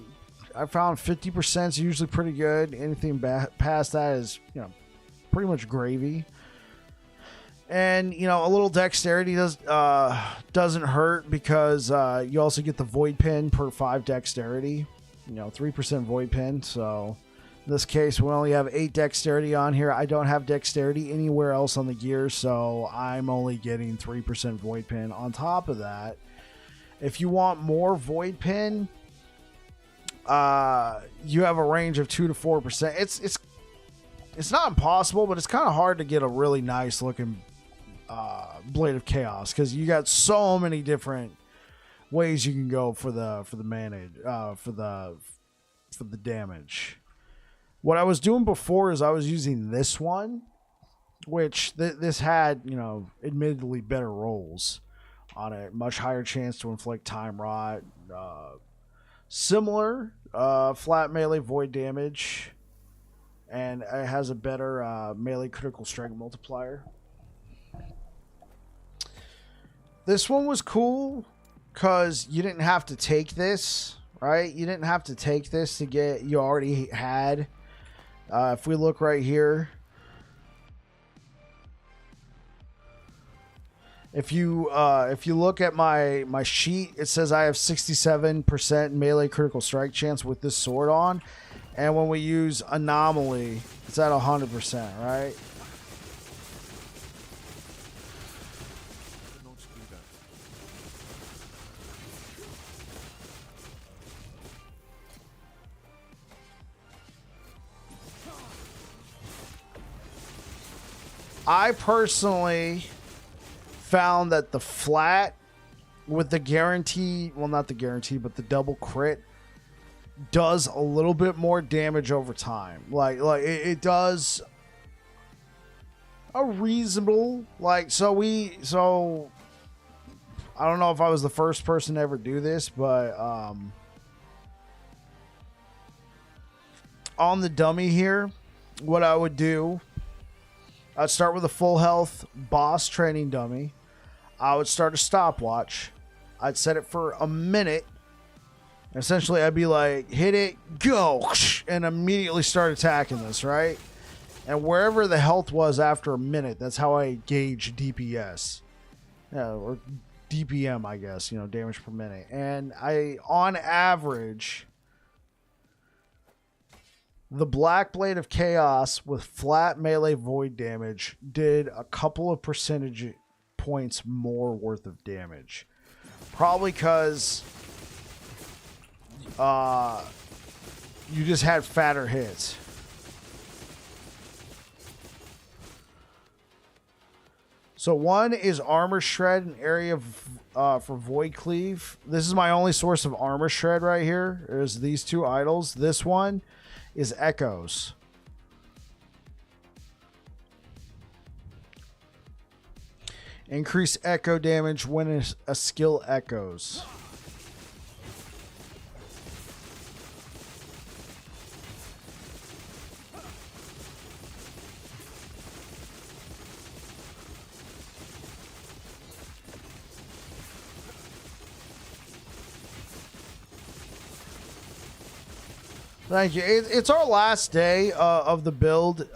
I found 50% is usually pretty good. Anything past that is, you know, pretty much gravy. And, you know, a little dexterity doesn't hurt because you also get the void pin per 5 dexterity. You know, 3% void pin. So in this case, we only have 8 dexterity on here. I don't have dexterity anywhere else on the gear, so I'm only getting 3% void pin. On top of that, if you want more void pin, you have a range of 2 to 4%. It's not impossible, but it's kind of hard to get a really nice looking Blade of Chaos because you got so many different ways you can go for the manage for the damage. What I was doing before is I was using this one, which this had, you know, admittedly better rolls on it. Much higher chance to inflict time rot. Similar flat melee void damage. And it has a better melee critical strength multiplier. This one was cool because you didn't have to take this, right? You didn't have to take this to get, you already had. If we look right here, if you look at my sheet, it says I have 67% melee critical strike chance with this sword on, and when we use anomaly, it's at 100%, right? Cannot do that. I personally found that the flat with the guarantee, well, not the guarantee, but the double crit does a little bit more damage over time. Like it does a reasonable, like, so I don't know if I was the first person to ever do this, but on the dummy here, what I would do, I'd start with a full health boss training dummy. I would start a stopwatch. I'd set it for a minute. Essentially, I'd be like, hit it, go, and immediately start attacking this, right? And wherever the health was after a minute, that's how I gauge DPS. Yeah, or DPM, I guess, you know, damage per minute. And on average, the Black Blade of Chaos with flat melee void damage did a couple of percentage points more worth of damage. Probably because you just had fatter hits. So one is Armor Shred, an area for Void Cleave. This is my only source of Armor Shred right here. There's these two idols. This one is Echoes. Increase echo damage when a skill echoes. Thank you. It's our last day of the build.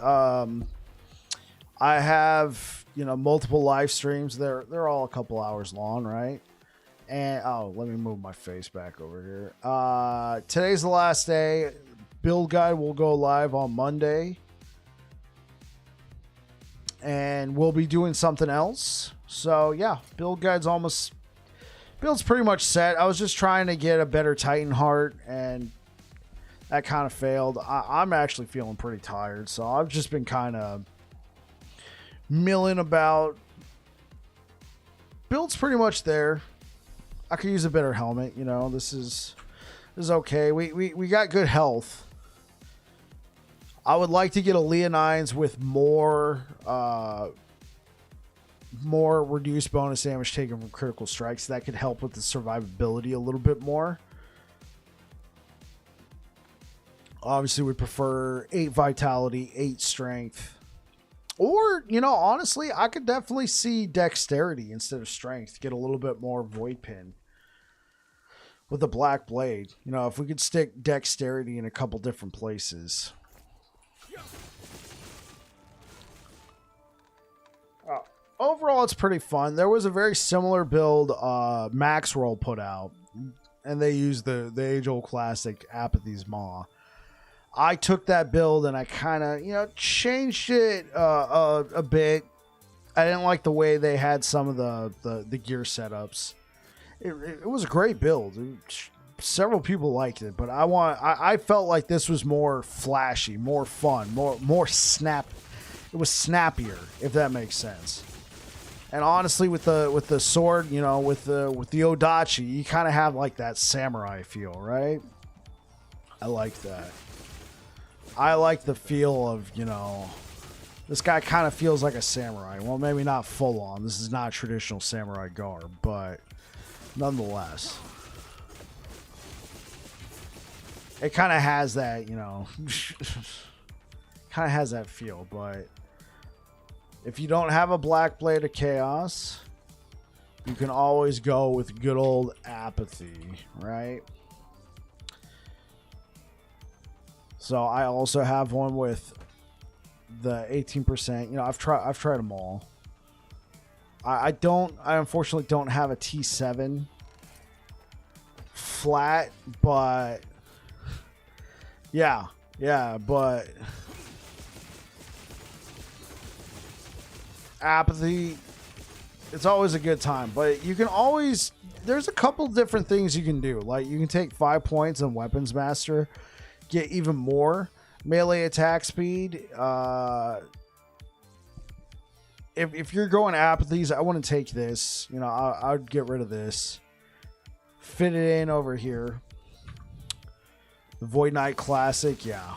I have, you know, multiple live streams. They're all a couple hours long, right? And let me move my face back over here. Today's the last day. Build guide will go live on Monday, and we'll be doing something else. So yeah, build guide's build's pretty much set. I was just trying to get a better Titan heart, and that kind of failed. I'm actually feeling pretty tired, so I've just been kind of milling about. Build's pretty much there. I could use a better helmet, you know. This is okay. We got good health. I would like to get a Leonines with more reduced bonus damage taken from critical strikes. That could help with the survivability a little bit more. Obviously, we prefer 8 vitality, 8 strength. Or, you know, honestly, I could definitely see dexterity instead of strength. Get a little bit more void pin with the Black Blade. You know, if we could stick dexterity in a couple different places. Overall, it's pretty fun. There was a very similar build Maxroll put out. And they used the age-old classic Apathy's Maw. I took that build and I kind of, you know, changed it a bit. I didn't like the way they had some of the gear setups. It was a great build. Several people liked it, but I felt like this was more flashy, more fun, more snap. It was snappier, if that makes sense. And honestly, with the sword, you know, with the Odachi, you kind of have like that samurai feel, right? I like that. I like the feel of, you know, this guy kind of feels like a samurai. Well, maybe not full on. This is not traditional samurai garb, but nonetheless. It kind of has that, you know, kind of has that feel, but if you don't have a Black Blade of Chaos, you can always go with good old apathy, right? So I also have one with the 18%. You know, I've tried them all. I unfortunately don't have a T7 flat, but yeah, but apathy, it's always a good time. But you can always, there's a couple different things you can do. Like you can take 5 points in Weapons Master, get even more melee attack speed. If you're going apathies, I wouldn't take this. You know, I would get rid of this. Fit it in over here. The Void Knight Classic, yeah.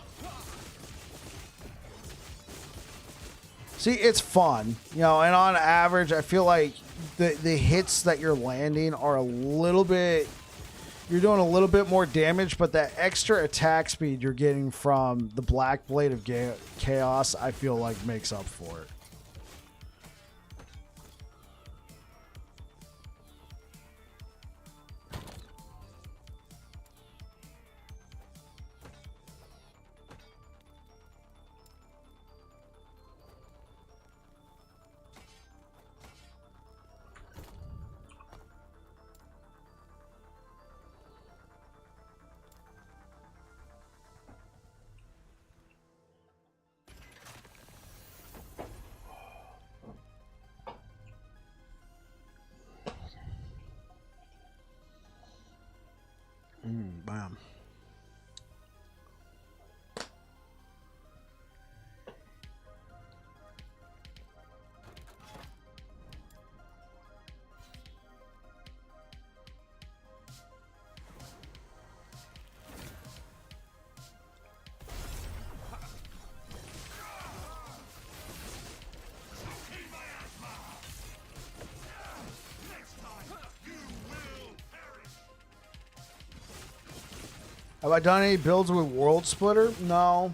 See, it's fun, you know, and on average, I feel like the hits that you're landing are a little bit, you're doing a little bit more damage, but that extra attack speed you're getting from the Black Blade of Chaos, I feel like makes up for it. Bam. Have I done any builds with World Splitter? No.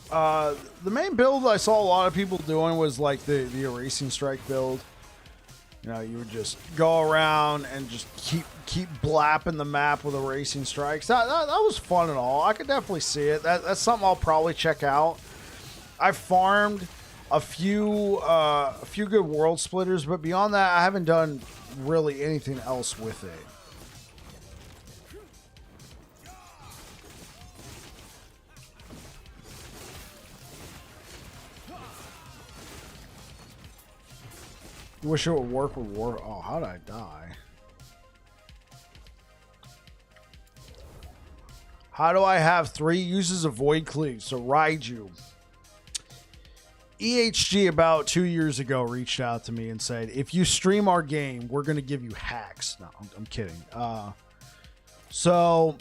The main build I saw a lot of people doing was like the Erasing Strike build. You know, you would just go around and just keep blapping the map with Erasing Strikes. That was fun and all. I could definitely see it. That's something I'll probably check out. I farmed a few good World Splitters, but beyond that, I haven't done really anything else with it. You wish it would work with War. Oh, how did I die? How do I have 3 uses of Void Cleave? So Raiju. EHG about 2 years ago reached out to me and said, if you stream our game, we're going to give you hacks. No, I'm kidding. So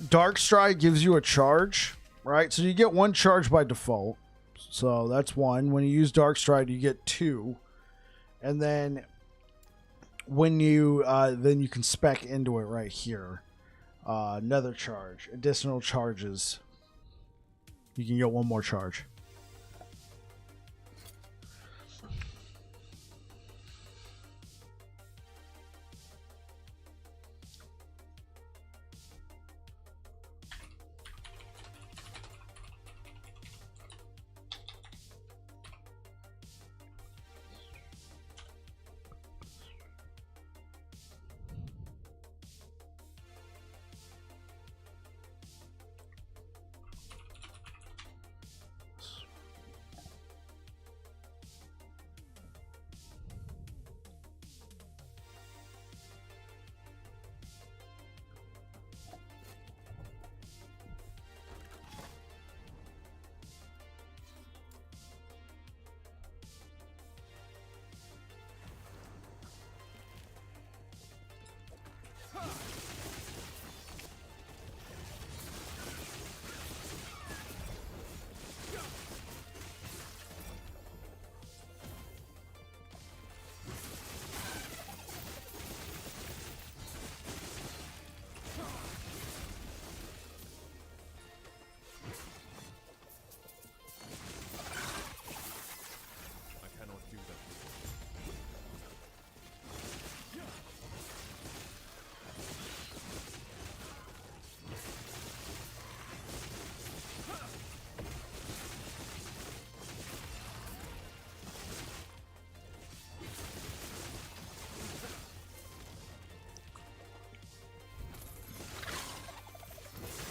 Dark Stride gives you a charge, right? So you get 1 charge by default. So that's 1. When you use Dark Stride, you get 2. And then when you can spec into it right here. Another charge. Additional charges. You can get 1 more charge.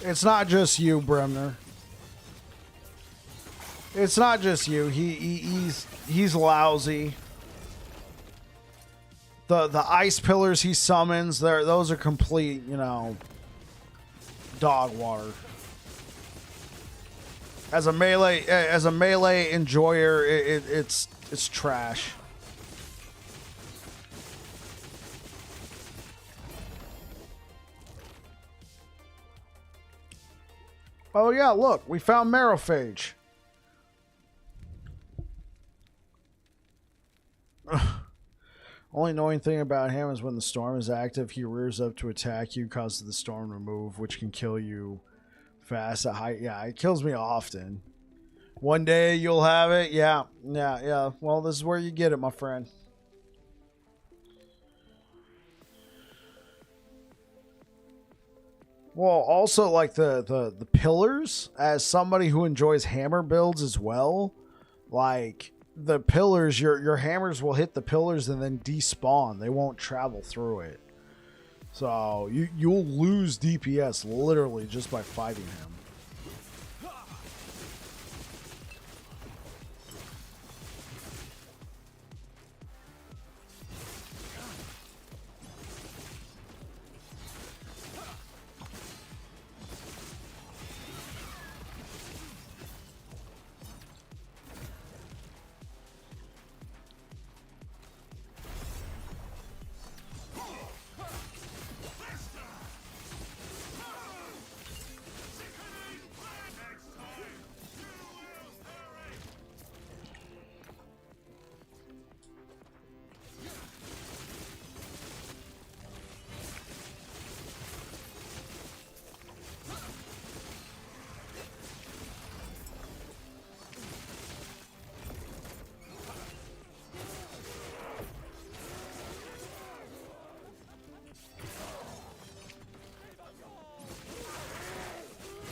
It's not just you, Bremner. It's not just you. He's lousy. The ice pillars he summons, those are complete, you know, dog water. As a melee enjoyer, it's trash. Oh yeah, look, we found Marrowphage. Only annoying thing about him is when the storm is active, he rears up to attack you, causes the storm to move, which can kill you fast at height. Yeah, it kills me often. One day you'll have it. Yeah. Well, this is where you get it, my friend. Well, also like the pillars, as somebody who enjoys hammer builds as well, like the pillars, your hammers will hit the pillars and then despawn. They won't travel through it. So you'll lose DPS literally just by fighting him.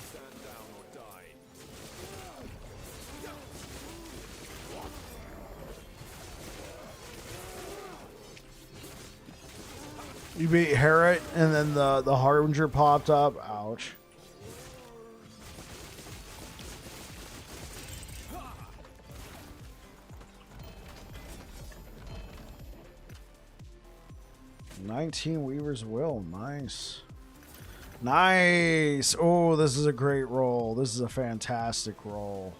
Stand down or die. You beat Herod, and then the Harbinger popped up. Ouch. "19 Weaver's Will." Nice. Nice. Oh, this is a great roll. This is a fantastic roll.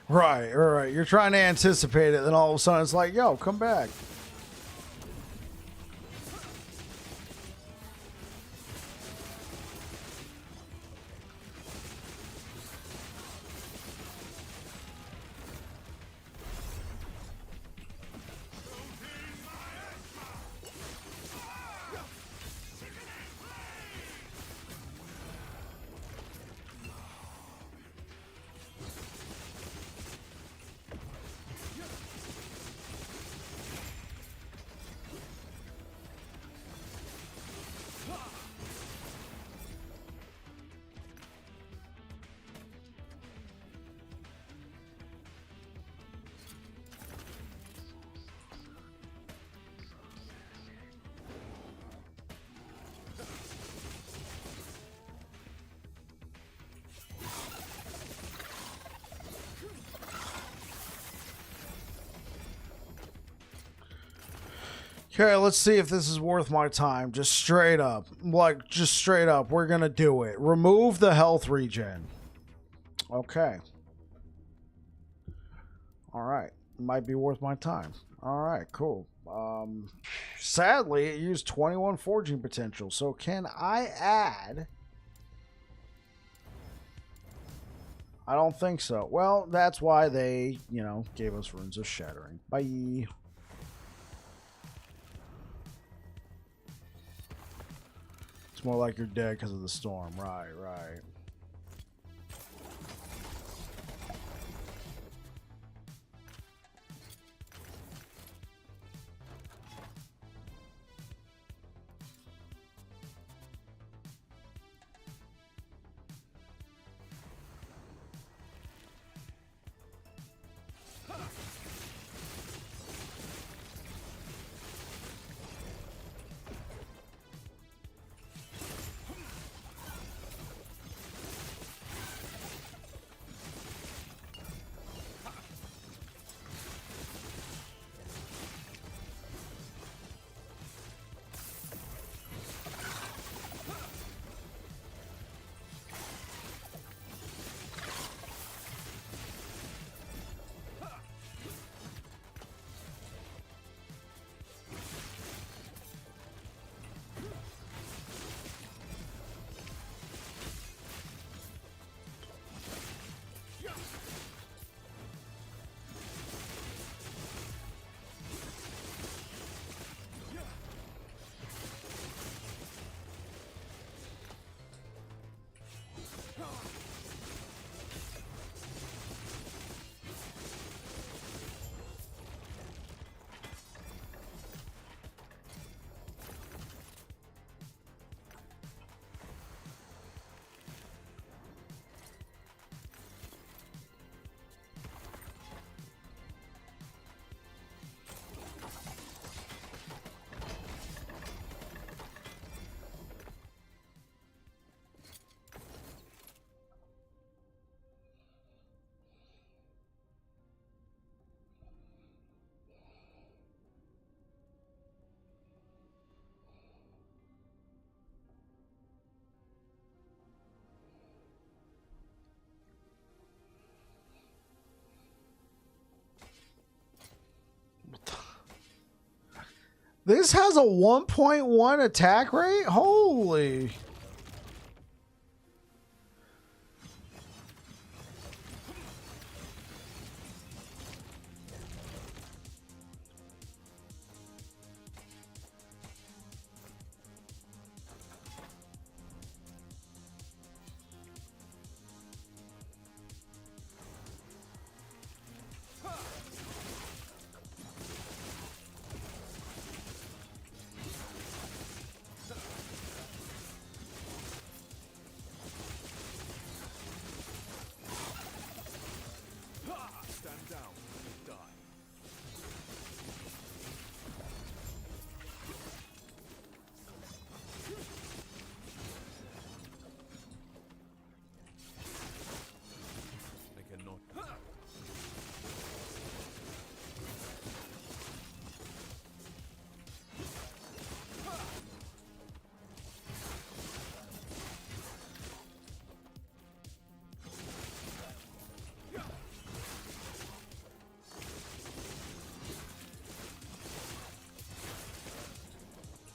Right. You're trying to anticipate it, then all of a sudden it's like, yo, come back. Okay, let's see if this is worth my time. Just straight up. Like, just straight up. We're gonna do it. Remove the health regen. Okay. Alright. Might be worth my time. Alright, cool. Sadly, it used 21 forging potential. So can I add... I don't think so. Well, that's why they, you know, gave us Runes of Shattering. Bye. It's more like you're dead because of the storm. Right, right. This has a 1.1 attack rate? Holy. Stand down and die. I cannot.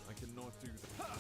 I cannot do that.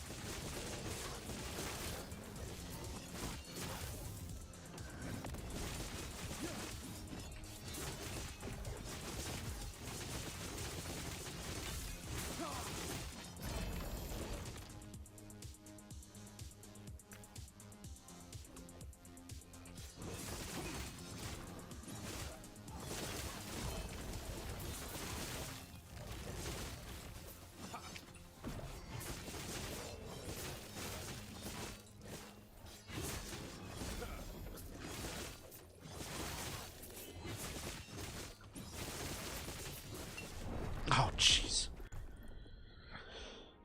Oh, jeez.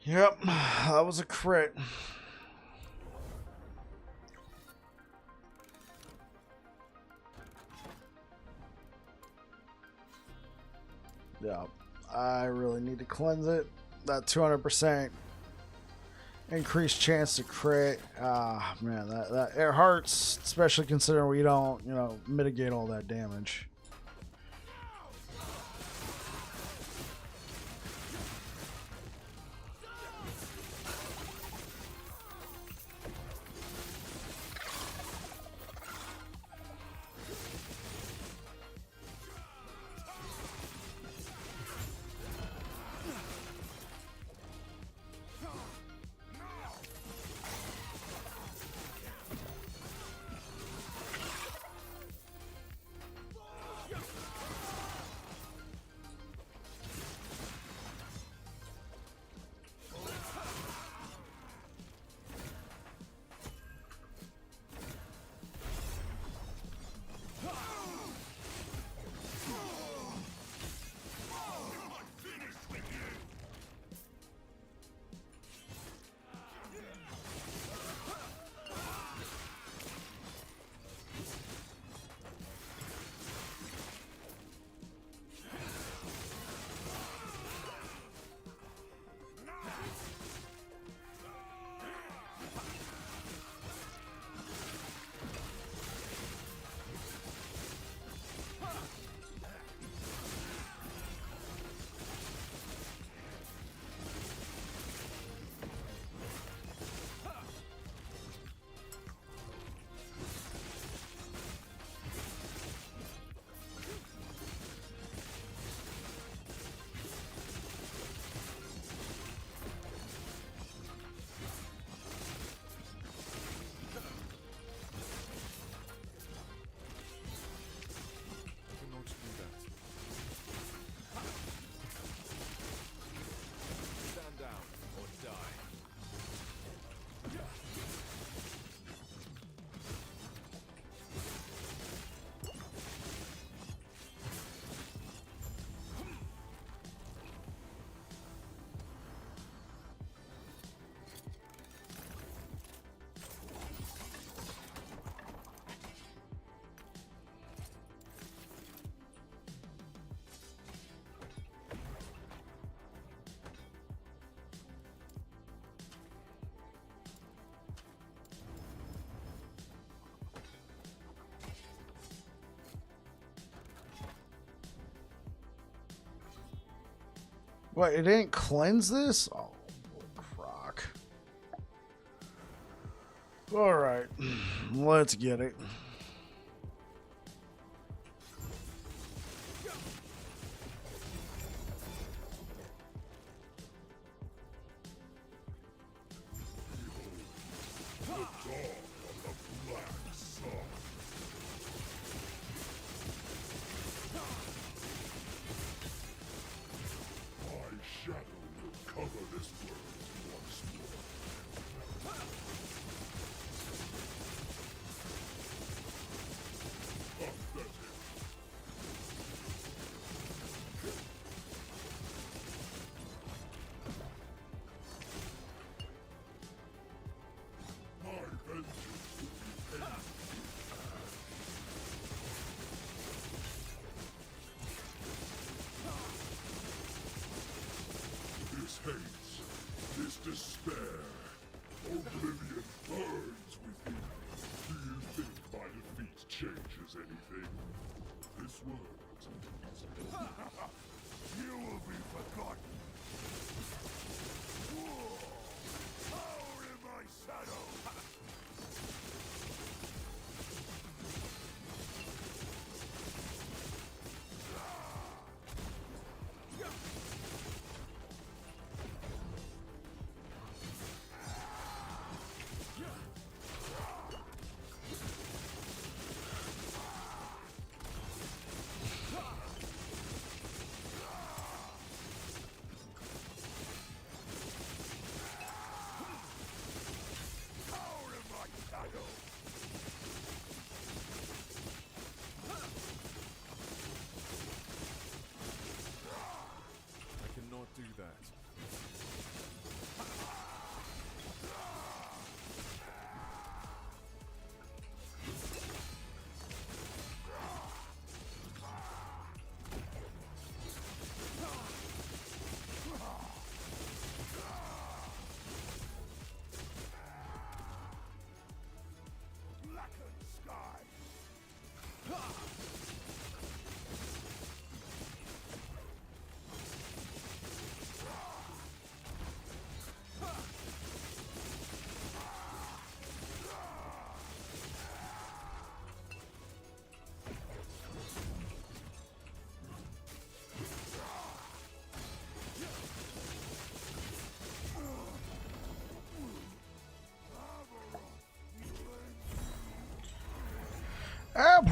Yep, that was a crit. Yeah, I really need to cleanse it. that 200% increased chance to crit. Ah, man, that it hurts, especially considering we don't, mitigate all that damage. Can not do that. Stand down or die. What, it didn't cleanse this? Oh, crock. Alright, let's get it.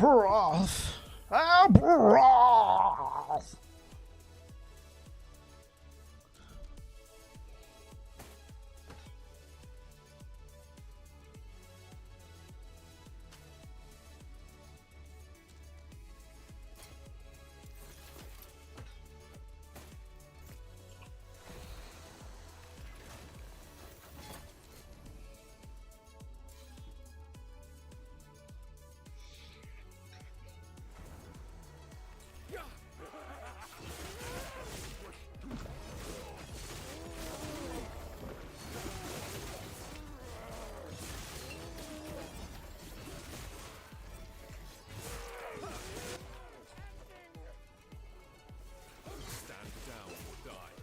Abrath. Abrath. Stand down or die.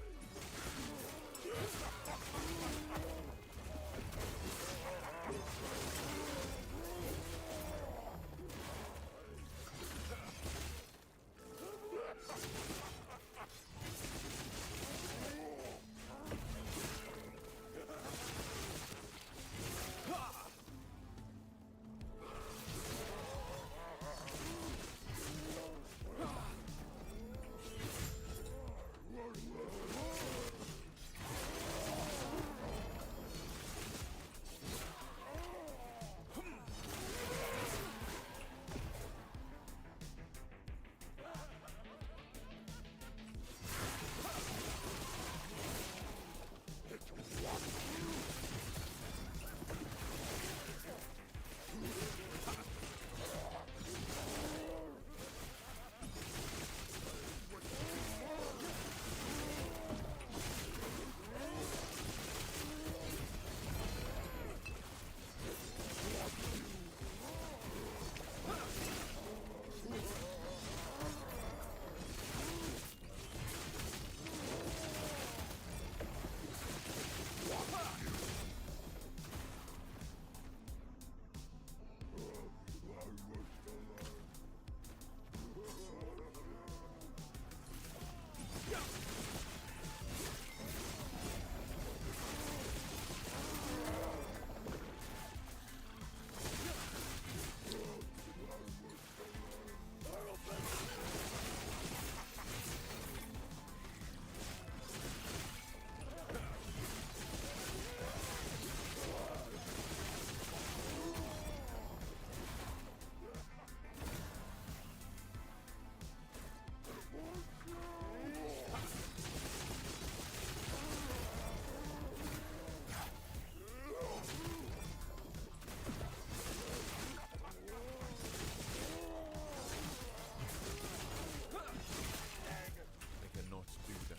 I cannot do that.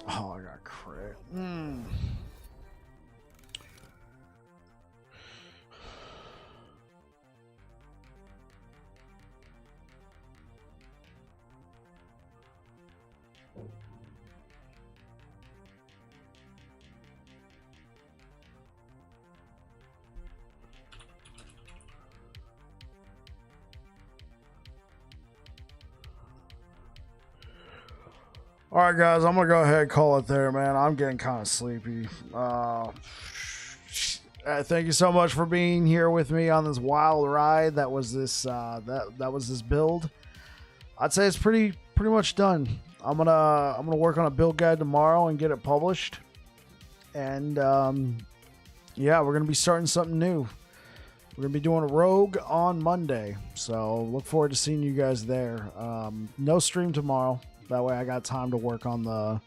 Oh, I got crit. All right, guys, I'm gonna go ahead and call it there, man. I'm getting kind of sleepy. Thank you so much for being here with me on this wild ride. That was this that was this build. I'd say it's pretty much done. I'm gonna work on a build guide tomorrow and get it published. And yeah, we're gonna be starting something new. We're gonna be doing a rogue on Monday, so look forward to seeing you guys there. No stream tomorrow. That way I got time to work on the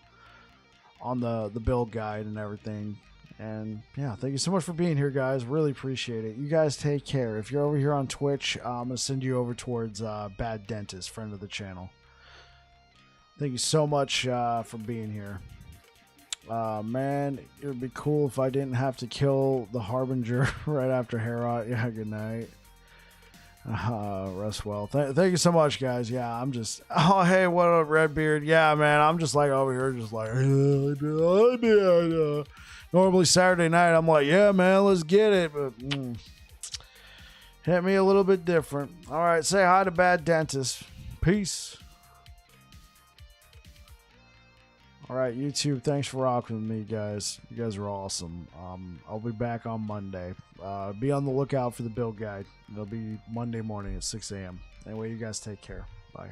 build guide and everything. And yeah, thank you so much for being here, guys. Really appreciate it. You guys take care. If you're over here on Twitch, I'm going to send you over towards Bad Dentist, friend of the channel. Thank you so much for being here. Man, it would be cool if I didn't have to kill the Harbinger right after Herod. Yeah, good night. Rest well. Thank you so much, guys. Yeah, I'm just. Oh, hey, what up, Redbeard? Yeah, man, I'm just like over here, just like. Normally Saturday night, I'm like, yeah, man, let's get it. But hit me a little bit different. All right, say hi to Bad Dentist. Peace. All right, YouTube, thanks for rocking with me, guys. You guys are awesome. I'll be back on Monday. Be on the lookout for the build guide. It'll be Monday morning at 6 a.m. Anyway, you guys take care. Bye.